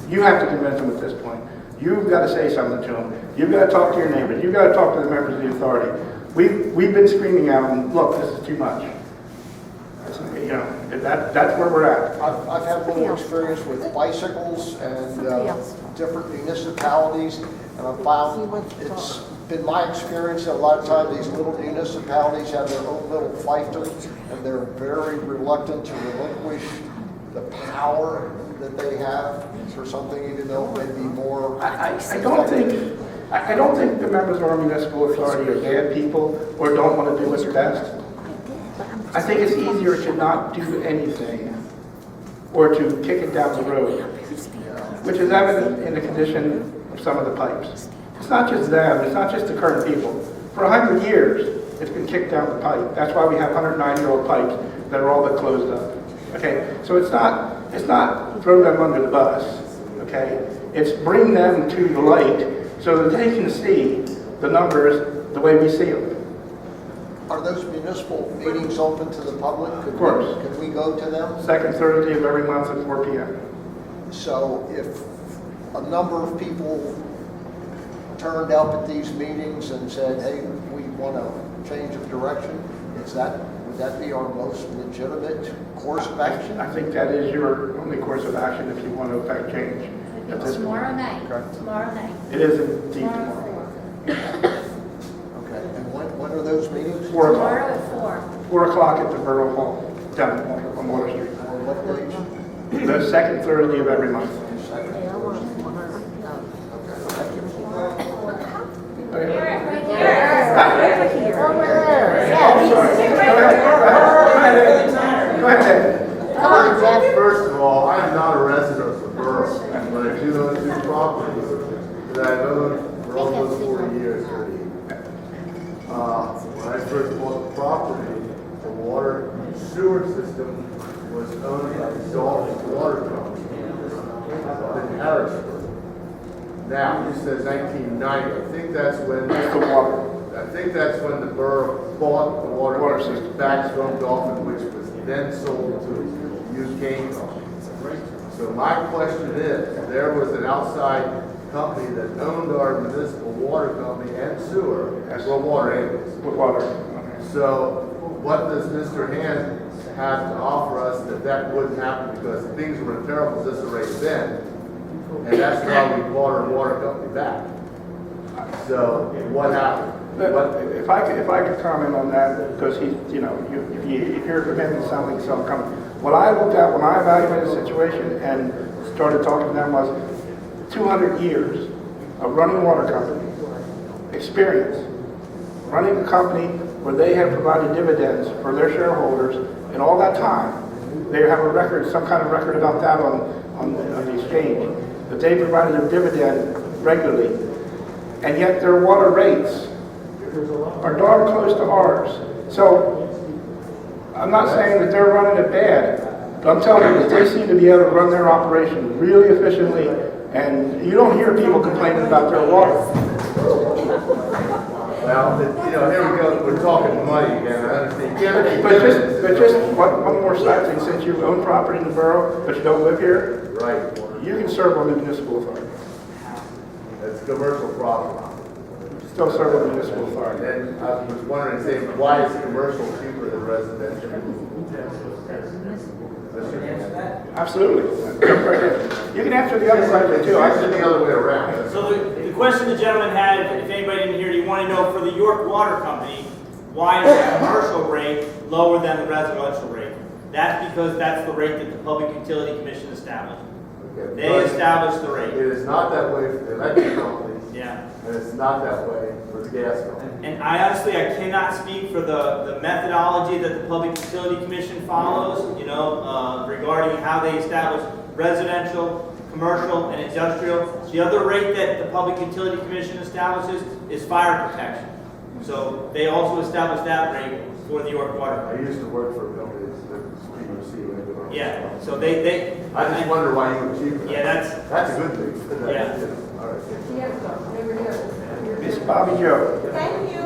B: you have to convince them at this point. You've got to say something to them. You've got to talk to your neighbors. You've got to talk to the members of the authority. We've been screaming out, and look, this is too much. You know, that's where we're at.
K: I've had a little experience with bicycles and different municipalities, and I've found it's been my experience that a lot of times these little municipalities have their own little fiefdoms, and they're very reluctant to relinquish the power that they have for something, even though it may be more.
B: I don't think the members of our municipal authority are bad people or don't want to do what's best. I think it's easier to not do anything or to kick it down the road, which is evident in the condition of some of the pipes. It's not just them, it's not just the current people. For 100 years, it's been kicked down the pipe. That's why we have 109-year-old pipes that are all but closed up. Okay, so it's not throw them under the bus. Okay, it's bring them to the light so that they can see the numbers the way we see them.
K: Are those municipal meetings open to the public?
B: Of course.
K: Could we go to them?
B: Second Thursday of every month at 4 p.m.
K: So if a number of people turned up at these meetings and said, hey, we want a change of direction, would that be our most legitimate course of action?
B: I think that is your only course of action if you want to affect change. at this
L: Tomorrow
B: point.
L: night.
B: Okay.
L: Tomorrow night.
B: It is indeed tomorrow.
K: Okay, and when are those meetings?
B: 4 o'clock.
L: Tomorrow at 4.
B: 4 o'clock at the Borough Hall, down on Water Street.
K: On what days?
B: The second Thursday of every month. Go ahead.
H: Come on, Jeff. First of all, I'm not a resident of the borough, but I do know two properties that I've owned for almost 40 years. When I first bought the property, the water and sewer system was owned by the Dalton Water Company in Harrisburg. Now, you said 1990. I think that's when
B: The water.
H: I think that's when the borough bought the water system back from Dolphin, which was then sold to UK company. So my question is, there was an outside company that owned our municipal water company and sewer, well, water anyways.
B: With water. Okay.
H: So what does Mr. Hand have to offer us that wouldn't happen because things were in terrible disarray then? And that's why we bought our water company back. So what happened?
B: If I could comment on that, because he's, you know, if you're committing something, coming. What I looked at when I evaluated the situation and started talking to them was 200 years of running a water company, experience, running a company where they have provided dividends for their shareholders, and all that time, they have a record, some kind of record about that on the exchange, that they provided a dividend regularly, and yet their water rates are darn close to ours. So, I'm not saying that they're running it bad, but I'm telling you that they seem to be able to run their operation really efficiently, and you don't hear people complaining about their water.
H: Well, here we go, we're talking money again, I understand.
B: But just one more side thing, since you own property in the borough, but you don't live here,
H: Right,
B: you can serve on the municipal authority.
H: it's commercial property.
B: Still serve on the municipal authority.
H: And I was wondering, say, why is commercial cheaper than residential?
B: Absolutely. Jump right in. You can answer the other question too.
H: It's the other way around.
D: So the question the gentleman had, if anybody didn't hear, you want to know for the York Water Company, why is the commercial rate lower than the residential rate? That's because that's the rate that the Public Utility Commission established.
H: Okay,
D: They
H: but
D: established the
H: It
D: rate.
H: is not that way for the electric companies.
D: Yeah.
L: And it's not that way for the gas company.
D: And I honestly, I cannot speak for the methodology that the Public Utility Commission follows, you know, regarding how they establish residential, commercial, and industrial. The other rate that the Public Utility Commission establishes is fire protection. So they also establish that rate for the York Water.
L: I used to work for a company that's PUC.
D: Yeah, so they.
L: I just wonder why you would achieve that.
D: Yeah, that's
L: a good thing.
D: Yeah.
L: All right.
B: Miss Bobby Joe.
M: Thank you.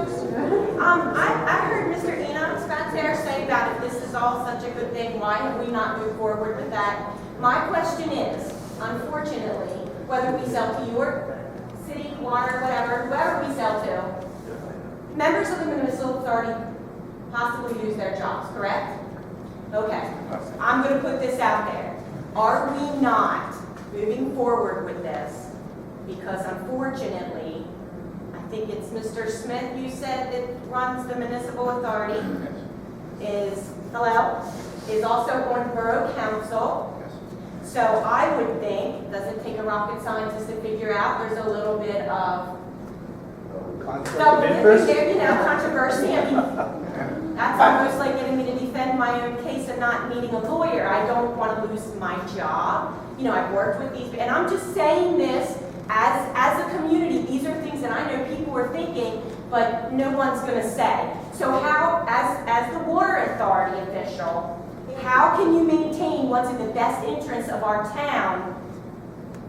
M: I heard Mr. Enoch Spencer say that if this is all such a good thing, why have we not moved forward with that? My question is, unfortunately, whether we sell to York City Water, whatever, whoever we sell to, members of the municipal authority possibly lose their jobs, correct? Okay. I'm going to put this out there. Are we not moving forward with this? Because unfortunately, I think it's Mr. Smith, you said, that runs the municipal authority, is also on borough council. So I would think, doesn't take a rocket scientist to figure out, there's a little bit of controversy. I mean, that's almost like getting me to defend my own case and not needing a lawyer. I don't want to lose my job. You know, I've worked with these, and I'm just saying this as a community. These are things that I know people are thinking, but no one's going to say. So how, as the water authority official, how can you maintain what's in the best interest of our town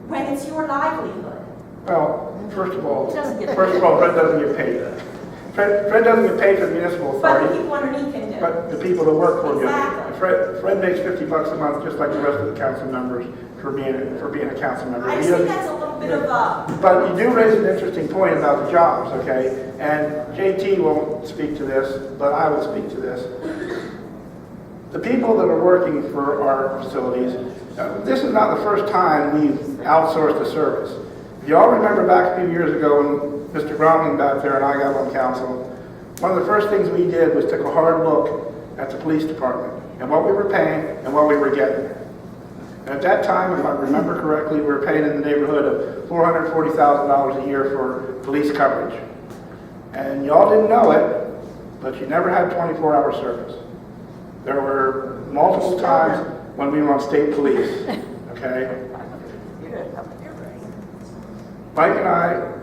M: when it's your livelihood?
B: Well, first of all, Fred doesn't get paid. Fred doesn't get paid for the municipal
M: But
B: authority.
M: the people underneath can do.
B: But the people that work for him,
M: Exactly.
B: Fred makes $50 a month, just like the rest of the council members for being a council member.
M: I just think that's a little bit of a...
B: But you do raise an interesting point about the jobs, okay? And JT won't speak to this, but I will speak to this. The people that are working for our facilities, this is not the first time we've outsourced a service. If you all remember back a few years ago when Mr. Gromling back there and I got on council, one of the first things we did was took a hard look at the police department and what we were paying and what we were getting. And at that time, if I remember correctly, we were paying in the neighborhood of $440,000 a year for police coverage. And y'all didn't know it, but you never had 24-hour service. There were multiple times when we were on state police, okay? Mike and I,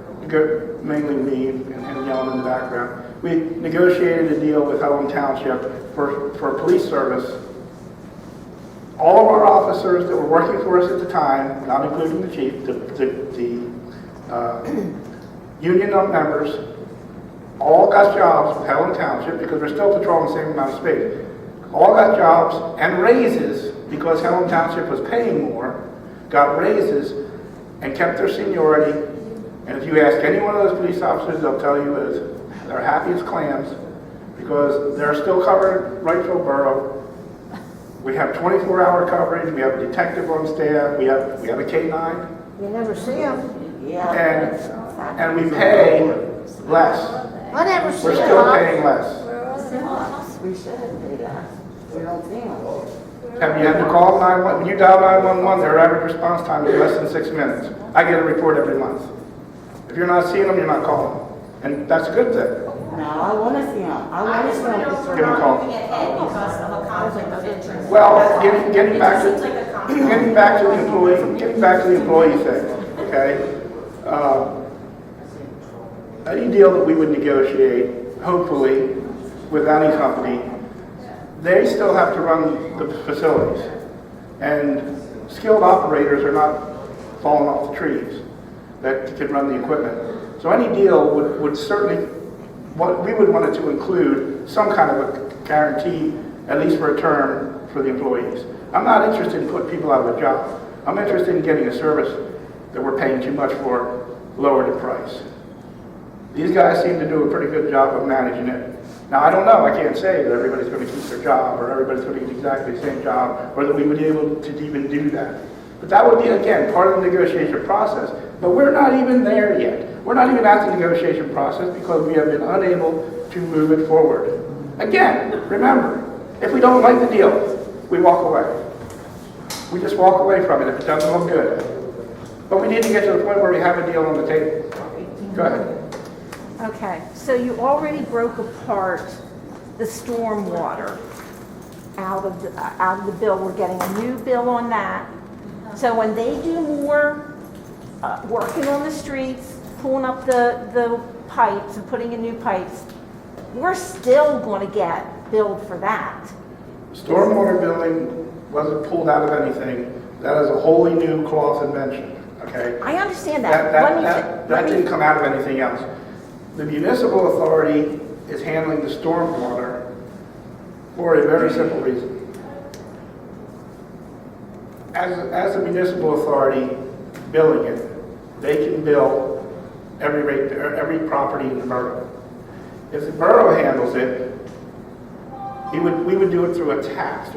B: mainly me and Yellen in the background, we negotiated a deal with Helen Township for police service. All of our officers that were working for us at the time, not including the chief, the union members, all got jobs with Helen Township because we're still patrolling the same amount of space. All got jobs and raises because Helen Township was paying more, got raises and kept their seniority. And if you ask any one of those police officers, they'll tell you that they're happy as clams because they're still covering Wrightsville Borough. We have 24-hour coverage. We have a detective on staff. We have a K-9.
A: You never see them. Yeah.
B: And we pay less.
A: I never see them.
B: We're still paying less.
A: We should pay less. We don't see them.
B: Have you had to call 911? When you dial 911, their average response time is less than 6 minutes. I get a report every month. If you're not seeing them, you're not calling them. And that's a good thing.
A: No, I want to see them. I
M: just want to know if we're
B: Give 'em a
M: not
B: call.
M: moving ahead because of a conflict of interest.
B: Well,
M: That's all.
B: getting
M: It
B: back
M: just
B: to
M: seems like a conflict.
B: getting back to the employee thing, okay? Any deal that we would negotiate, hopefully, with any company, they still have to run the facilities. And skilled operators are not falling off the trees that could run the equipment. So any deal would certainly, we would want it to include some kind of a guarantee, at least for a term, for the employees. I'm not interested in putting people out of a job. I'm interested in getting a service that we're paying too much for, lowered in price. These guys seem to do a pretty good job of managing it. Now, I don't know, I can't say that everybody's going to keep their job, or everybody's going to get exactly the same job, or that we would be able to even do that. But that would be, again, part of the negotiation process. But we're not even there yet. We're not even at the negotiation process because we have been unable to move it forward. Again, remember, if we don't like the deal, we walk away. We just walk away from it if it doesn't look good. But we need to get to the point where we have a deal on the table. Go ahead.
A: Okay, so you already broke apart the stormwater out of the bill. We're getting a new bill on that. So when they do more working on the streets, pulling up the pipes and putting in new pipes, we're still going to get billed for that.
B: Stormwater billing wasn't pulled out of anything. That is a wholly new cloth invention, okay?
A: I understand that. Let me-
B: That didn't come out of anything else. The municipal authority is handling the stormwater for a very simple reason. As a municipal authority billing it, they can bill every property in the borough. If the borough handles it, we would do it through a tax,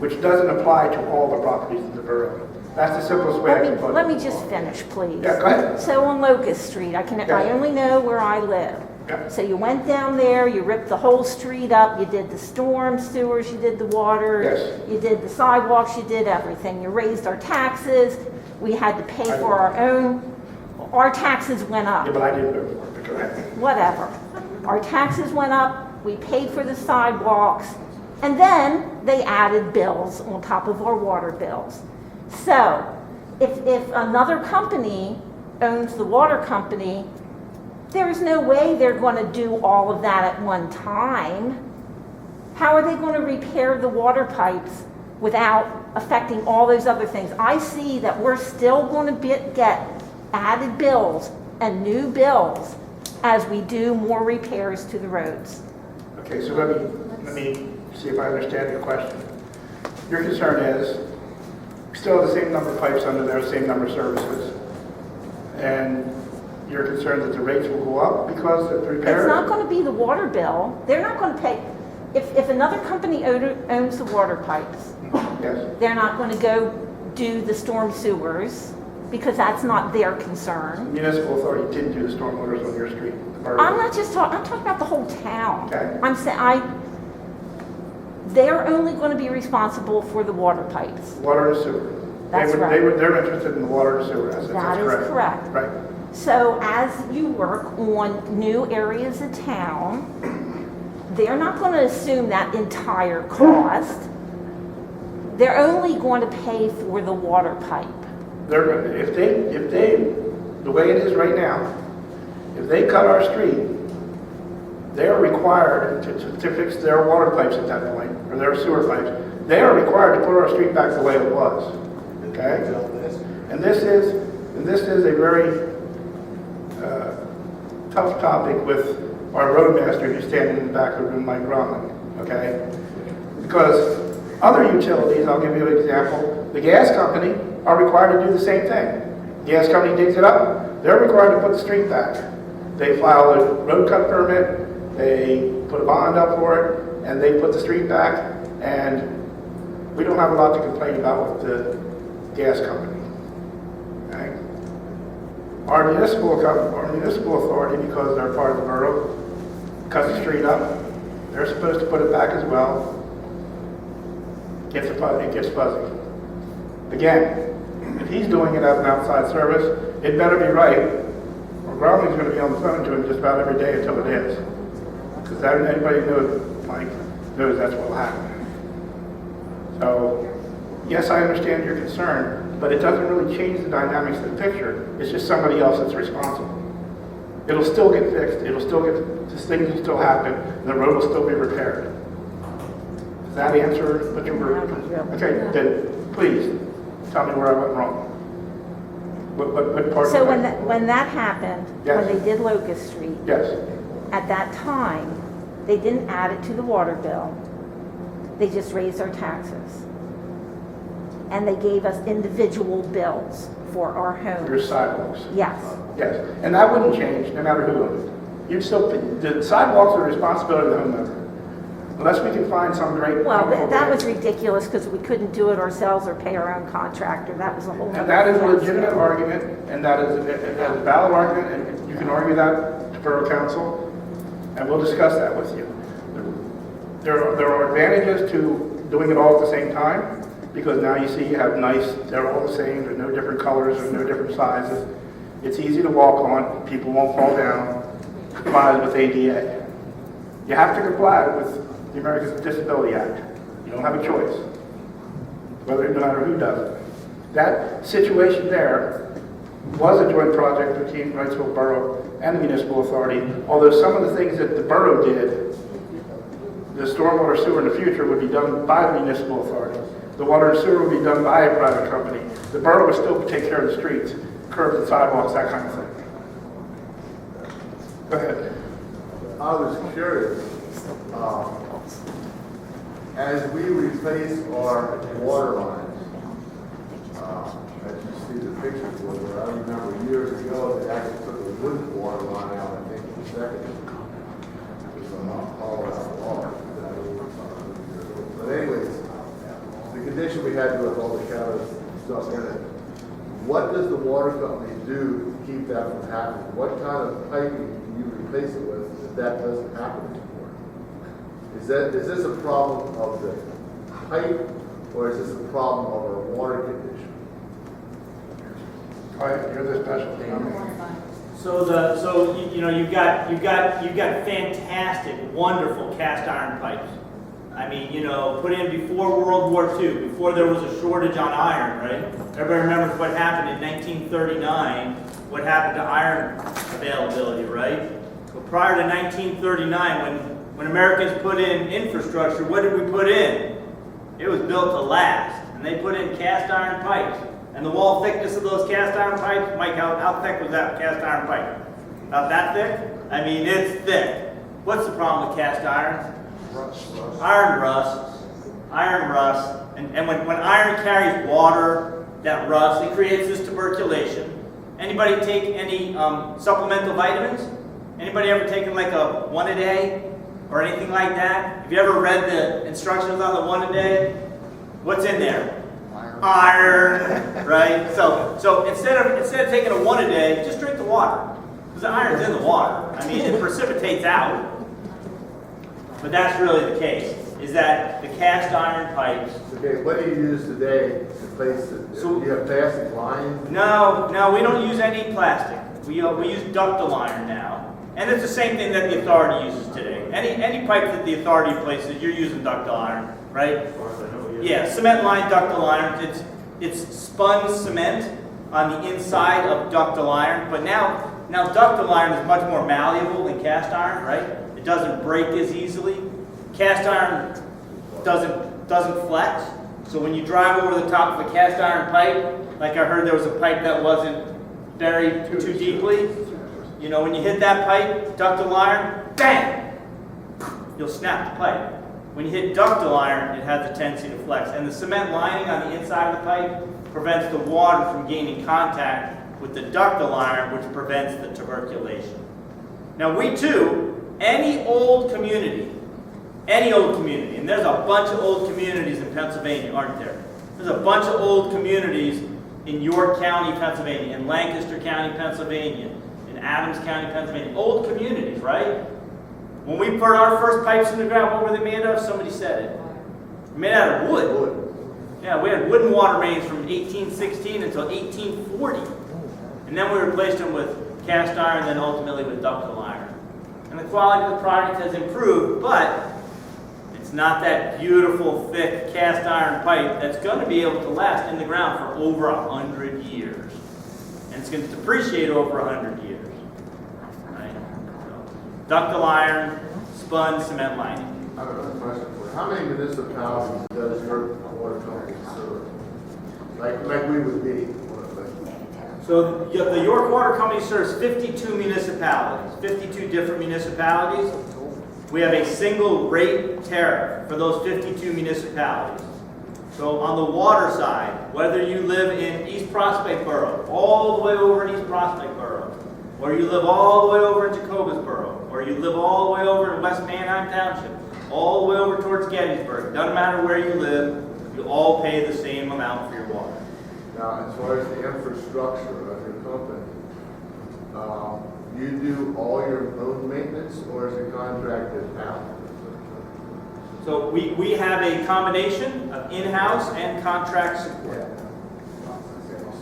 B: which doesn't apply to all the properties in the borough. That's the simplest way I can put it.
A: Let me just finish, please.
B: Yeah, go ahead.
A: So on Locust Street, I only know where I live.
B: Yeah.
A: So you went down there, you ripped the whole street up, you did the storm sewers, you did the water.
B: Yes.
A: You did the sidewalks, you did everything. You raised our taxes, we had to pay for our taxes went up.
B: Yeah, but I didn't vote for it, but go ahead.
A: Whatever. Our taxes went up, we paid for the sidewalks, and then they added bills on top of our water bills. So, if another company owns the water company, there's no way they're going to do all of that at one time. How are they going to repair the water pipes without affecting all those other things? I see that we're still going to get added bills and new bills as we do more repairs to the roads.
B: Okay, so let me see if I understand your question. Your concern is, we still have the same number of pipes under there, same number of services, and you're concerned that the rates will go up because of the repairs?
A: It's not going to be the water bill. They're not going to pay. If another company owns the water pipes,
B: Yes.
A: they're not going to go do the storm sewers because that's not their concern.
B: The municipal authority didn't do the stormwaters on your street. the borough.
A: I'm not just talking, I'm talking about the whole town.
B: Okay.
A: I'm saying, they're only going to be responsible for the water pipes.
B: Water and sewer.
A: That's right.
B: They're interested in the water and sewer assets.
A: That
B: That's
A: is correct.
B: Right.
A: So as you work on new areas of town, they're not going to assume that entire cost. They're only going to pay for the water pipe.
B: If they, the way it is right now, if they cut our street, they're required to fix their water pipes at that point, or their sewer pipes. They are required to put our street back the way it was, okay? And this is a very tough topic with our roadmaster who's standing in the back of the room, Mike Grumman, okay? Because other utilities, I'll give you an example, the gas company are required to do the same thing. Gas company digs it up, they're required to put the street back. They file a road cut permit, they put a bond up for it, and they put the street back, and we don't have a lot to complain about with the gas company. Okay? Our municipal authority, because they're part of the borough, cuts the street up, they're supposed to put it back as well. It gets fuzzy. Again, if he's doing it as an outside service, it better be right, or Romney's going to be on the phone to him just about every day until it is. Because anybody knows, Mike, knows that's what will happen. So, yes, I understand your concern, but it doesn't really change the dynamics of the picture. It's just somebody else that's responsible. It'll still get fixed. This thing will still happen, and the road will still be repaired. Does that answer what you were? Okay, then please tell me where I went wrong. What part?
A: So when that happened,
B: Yes.
A: when they did Locust Street,
B: Yes.
A: at that time, they didn't add it to the water bill. They just raised our taxes. And they gave us individual bills for our homes.
B: Your sidewalks.
A: Yes.
B: Yes, and that wouldn't change no matter who owned it. The sidewalks are the responsibility of the homeowner. Unless we can find some great.
A: Well, that was ridiculous because we couldn't do it ourselves or pay our own contractor. That was a whole.
B: And that is a legitimate argument, and that is a valid argument, and you can argue that to Borough Council, and we'll discuss that with you. There are advantages to doing it all at the same time, because now you see you have they're all the same, there's no different colors, there's no different sizes, It's easy to walk on, people won't fall down, complies with ADA. You have to comply with the Americans with Disability Act. You don't have a choice, no matter who does it. That situation there was a joint project between Wrightsville Borough and the Municipal Authority, although some of the things that the borough did, the stormwater sewer in the future would be done by the Municipal Authority. The water and sewer would be done by a private company. The borough would still take care of the streets, curbs and sidewalks, that kind of thing. Go ahead.
L: I was curious, as we replace our water lines, as you see the pictures where I remember years ago, they actually took a wooden water line out, I think, in the second. It was all out water. But anyways, the condition we had with all the shadows stuff in it, what does the water company do to keep that from happening? What kind of piping can you replace it with if that doesn't happen anymore? Is this a problem of the pipe, or is this a problem of our water condition?
B: All right, you're the specialty.
D: So you've got fantastic, wonderful cast iron pipes. I mean, put in before World War II, before there was a shortage on iron, right? Everybody remembers what happened in 1939, what happened to iron availability, right? But prior to 1939, when Americans put in infrastructure, what did we put in? It was built to last, and they put in cast iron pipes. And the wall thickness of those cast iron pipes, Mike, how thick was that cast iron pipe? About that thick? I mean, it's thick. What's the problem with cast iron? Iron rust. And when iron carries water, that rust, it creates this tuberculation. Anybody take any supplemental vitamins? Anybody ever taken like a 1 a day or anything like that? Have you ever read the instructions on the 1 a day? What's in there? Iron, right? So instead of taking a 1 a day, just drink the water. Because the iron's in the water. I mean, it precipitates out. But that's really the case, is that the cast iron pipes.
L: Okay, what do you use today to place it?
D: So,
L: do you have plastic lines?
D: No, we don't use any plastic. We use ductile iron now. And it's the same thing that the authority uses today. Any pipe that the authority places, you're using ductile iron, right? Yeah, cement line ductile iron. It's spun cement on the inside of ductile iron. But now ductile iron is much more malleable than cast iron, right? It doesn't break as easily. Cast iron doesn't flex. So when you drive over the top of a cast iron pipe, like I heard there was a pipe that wasn't buried too deeply. When you hit that pipe, ductile iron, bang! You'll snap the pipe. When you hit ductile iron, it has a tendency to flex. And the cement lining on the inside of the pipe prevents the water from gaining contact with the ductile iron, which prevents the tuberculation. Now we too, any old community, and there's a bunch of old communities in Pennsylvania, aren't there? There's a bunch of old communities in York County, Pennsylvania, in Lancaster County, Pennsylvania, in Adams County, Pennsylvania. Old communities, right? When we put our first pipes in the ground, what were they made of? Somebody said it. Made out of wood. Yeah, we had wooden water mains from 1816 until 1840. And then we replaced them with cast iron, then ultimately with ductile iron. And the quality of the product has improved, but it's not that beautiful, thick cast iron pipe that's going to be able to last in the ground for over 100 years. And it's going to depreciate over 100 years. Right? So, ductile iron, spun cement lining.
L: I have another question for you. How many municipalities does your water company serve? Like we would be.
D: So the York Water Company serves 52 municipalities, 52 different municipalities. We have a single rate tariff for those 52 municipalities. So on the water side, whether you live in East Prospect Borough, all the way over in East Prospect Borough, or you live all the way over in Jacobus Borough, or you live all the way over in West Manheim Township, all the way over towards Gettysburg, doesn't matter where you live, you all pay the same amount for your water.
L: Now, as far as the infrastructure of your company, you do all your own maintenance, or is it contracted out?
D: So we have a combination of in-house and contract support.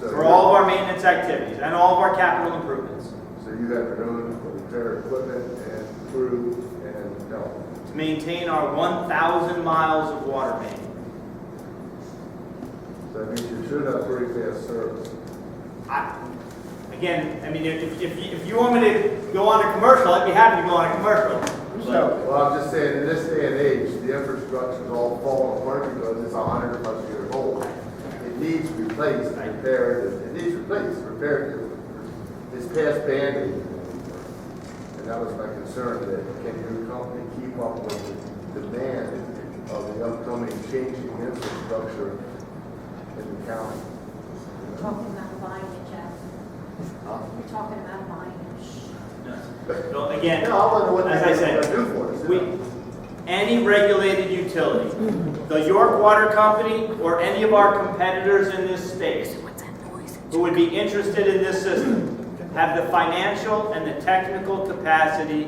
D: for all of our maintenance activities and all of our capital improvements.
L: So you have your own repair equipment and crew and help.
D: To maintain our 1,000 miles of water main.
L: So that means you should have pretty fast service.
D: Again, I mean, if you want me to go on a commercial, I'd be happy to go on a commercial.
L: Well, I'm just saying, in this day and age, the infrastructure's all falling apart because it's 100+ years old. It needs replaced, repaired, it needs replaced, repaired. It's past Band-Aid. And that was my concern, that can your company keep up with the demand of the upcoming changing infrastructure in the county?
N: Talking about buying it, Jeff. You're talking about buying it.
D: So again,
L: No, I wonder what
D: as I
L: they're
D: said,
L: gonna do for us.
D: any regulated utility, the York Water Company or any of our competitors in this space who would be interested in this system have the financial and the technical capacity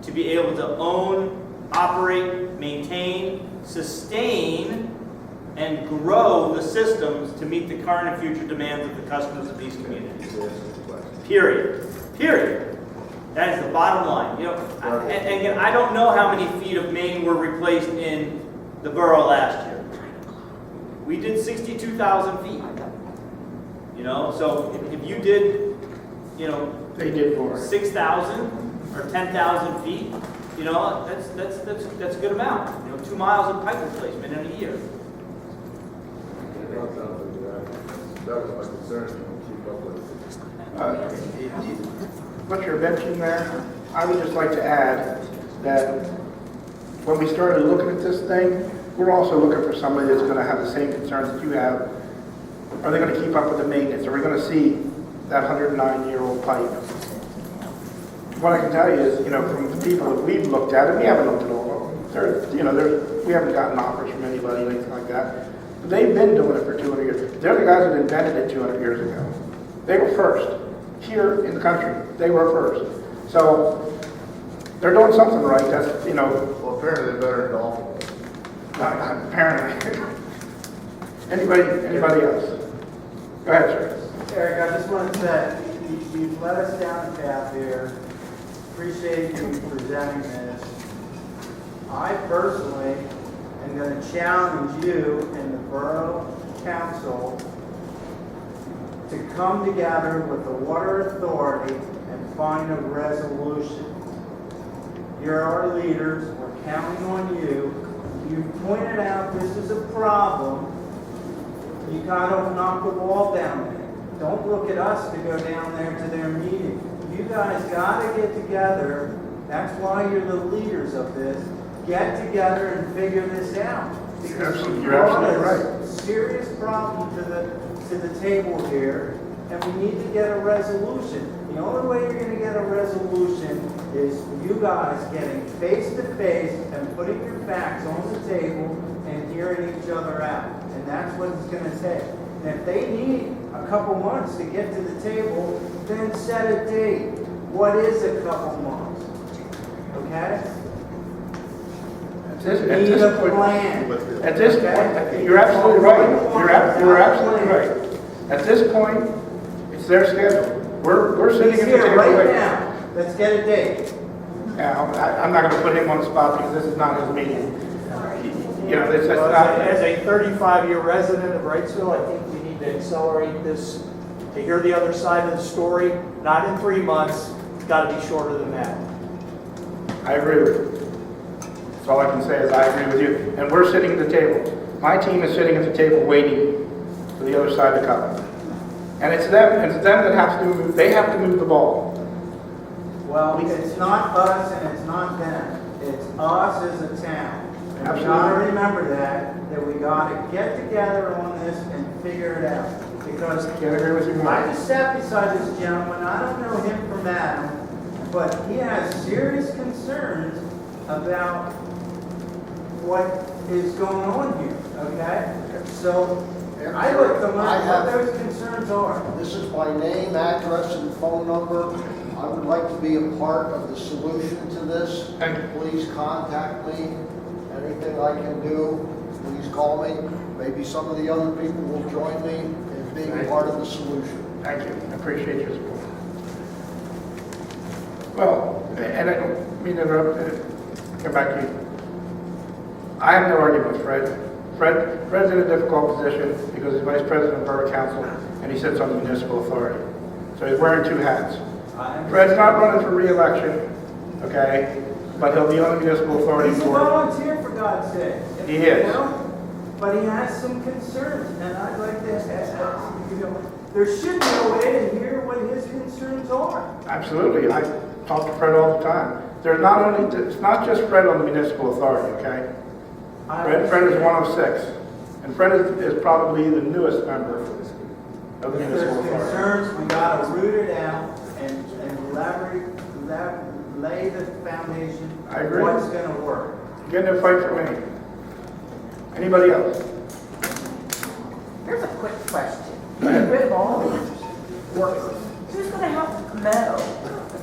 D: to be able to own, operate, maintain, sustain, and grow the systems to meet the current and future demands of the customers of these communities. Period. Period. That is the bottom line. You know, and again, I don't know how many feet of main were replaced in the borough last year. We did 62,000 feet. You know, so if you did, you know,
B: They did more.
D: 6,000 or 10,000 feet, you know, that's a good amount. You know, 2 miles of pipe replacement in a year.
L: That was my concern, to keep up with
B: What you're mentioning there, I would just like to add that when we started looking at this thing, we're also looking for somebody that's going to have the same concerns that you have. Are they going to keep up with the maintenance? Are we going to see that 109-year-old pipe? What I can tell you is, you know, from the people that we've looked at, and we haven't looked at all of them, we haven't gotten offers from anybody or anything like that. But they've been doing it for 200 years. They're the guys that invented it 200 years ago. They were first. Here in the country, they were first. So they're doing something right. That's, you know.
L: Well, apparently they're better than Dolphin.
B: Apparently. Anybody else? Go ahead, sir.
C: Eric, I just want to say, you've led us down a path here. Appreciate you presenting this. I personally am going to challenge you and the Borough Council to come together with the Water Authority and find a resolution. You're our leaders, we're counting on you. You pointed out this is a problem. You gotta knock the wall down there. Don't look at us to go down there to their meeting. You guys gotta get together. That's why you're the leaders of this. Get together and figure this out. Because you brought a serious problem to the table here, and we need to get a resolution. The only way you're going to get a resolution is you guys getting face to face and putting your facts on the table and hearing each other out. And that's what it's going to take. And if they need a couple months to get to the table, then set a date. What is a couple months? Okay?
B: At this point, you're absolutely right. You're absolutely right. At this point, it's their schedule. We're sitting at the table
C: right now. Let's get a date.
B: Yeah, I'm not going to put him on the spot because this is not his meeting. You know, this is
E: Well,
B: not.
E: as a 35-year resident of Wrightsville, I think we need to accelerate this to hear the other side of the story. Not in 3 months. It's got to be shorter than that.
B: I agree with you. That's all I can say is I agree with you. And we're sitting at the table. My team is sitting at the table waiting for the other side to come. And it's them that have to move. They have to move the ball.
C: Well, it's not us and it's not them. It's us as a town. And we gotta remember that we gotta get together on this and figure it out. Because
B: Can't agree with you more.
C: I just sat beside this gentleman, I don't know him from Adam, but he has serious concerns about what is going on here, okay? So, I looked them up, what those concerns are.
K: This is my name, address, and phone number. I would like to be a part of the solution to this. Please contact me. Anything I can do, please call me. Maybe some of the other people will join me in being part of the solution.
B: Thank you, I appreciate your support. Well, and I don't mean to interrupt, come back to you. I have no argument with Fred. Fred's in a difficult position because he's vice president of Borough Council and he sits on the municipal authority. So he's wearing two hats. Fred's not running for re-election, okay? But he'll be on the municipal authority
C: He's a
B: board.
C: volunteer, for God's sake.
B: He is.
C: You know? But he has some concerns, and I'd like to ask, you know, there should be a way to hear what his concerns are.
B: Absolutely, I talk to Fred all the time. There's not only, it's not just Fred on the municipal authority, okay? Fred is one of 6, and Fred is probably the newest member of the
C: If
B: municipal
C: there's
B: authority.
C: concerns, we gotta root it out and lay the foundation.
B: I agree.
C: What's gonna work.
B: Get in a fight for me. Anybody else?
A: Here's a quick question. Get rid of all these workers. Who's gonna help mow?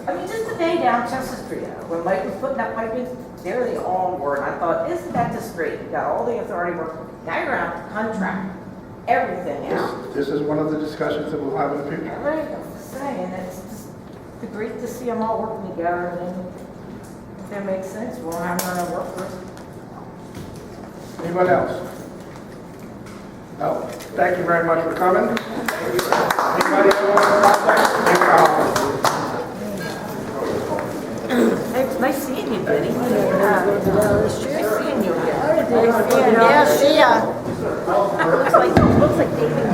A: I mean, just the day down Chester Street, when Mike was putting that pipe in, there they all were, and I thought, isn't that just great? You got all the authority work, now you're gonna have to contract everything out.
B: This is one of the discussions that we'll have in the future.
A: Right, I'm just saying, it's just great to see them all working together, and then if that makes sense, we'll have another workers.
B: Anyone else? No? Thank you very much for coming. Anybody else?
A: Hey, it's nice seeing you, Betty. Nice seeing you again.
N: Yeah, see ya. Looks like David Kennedy.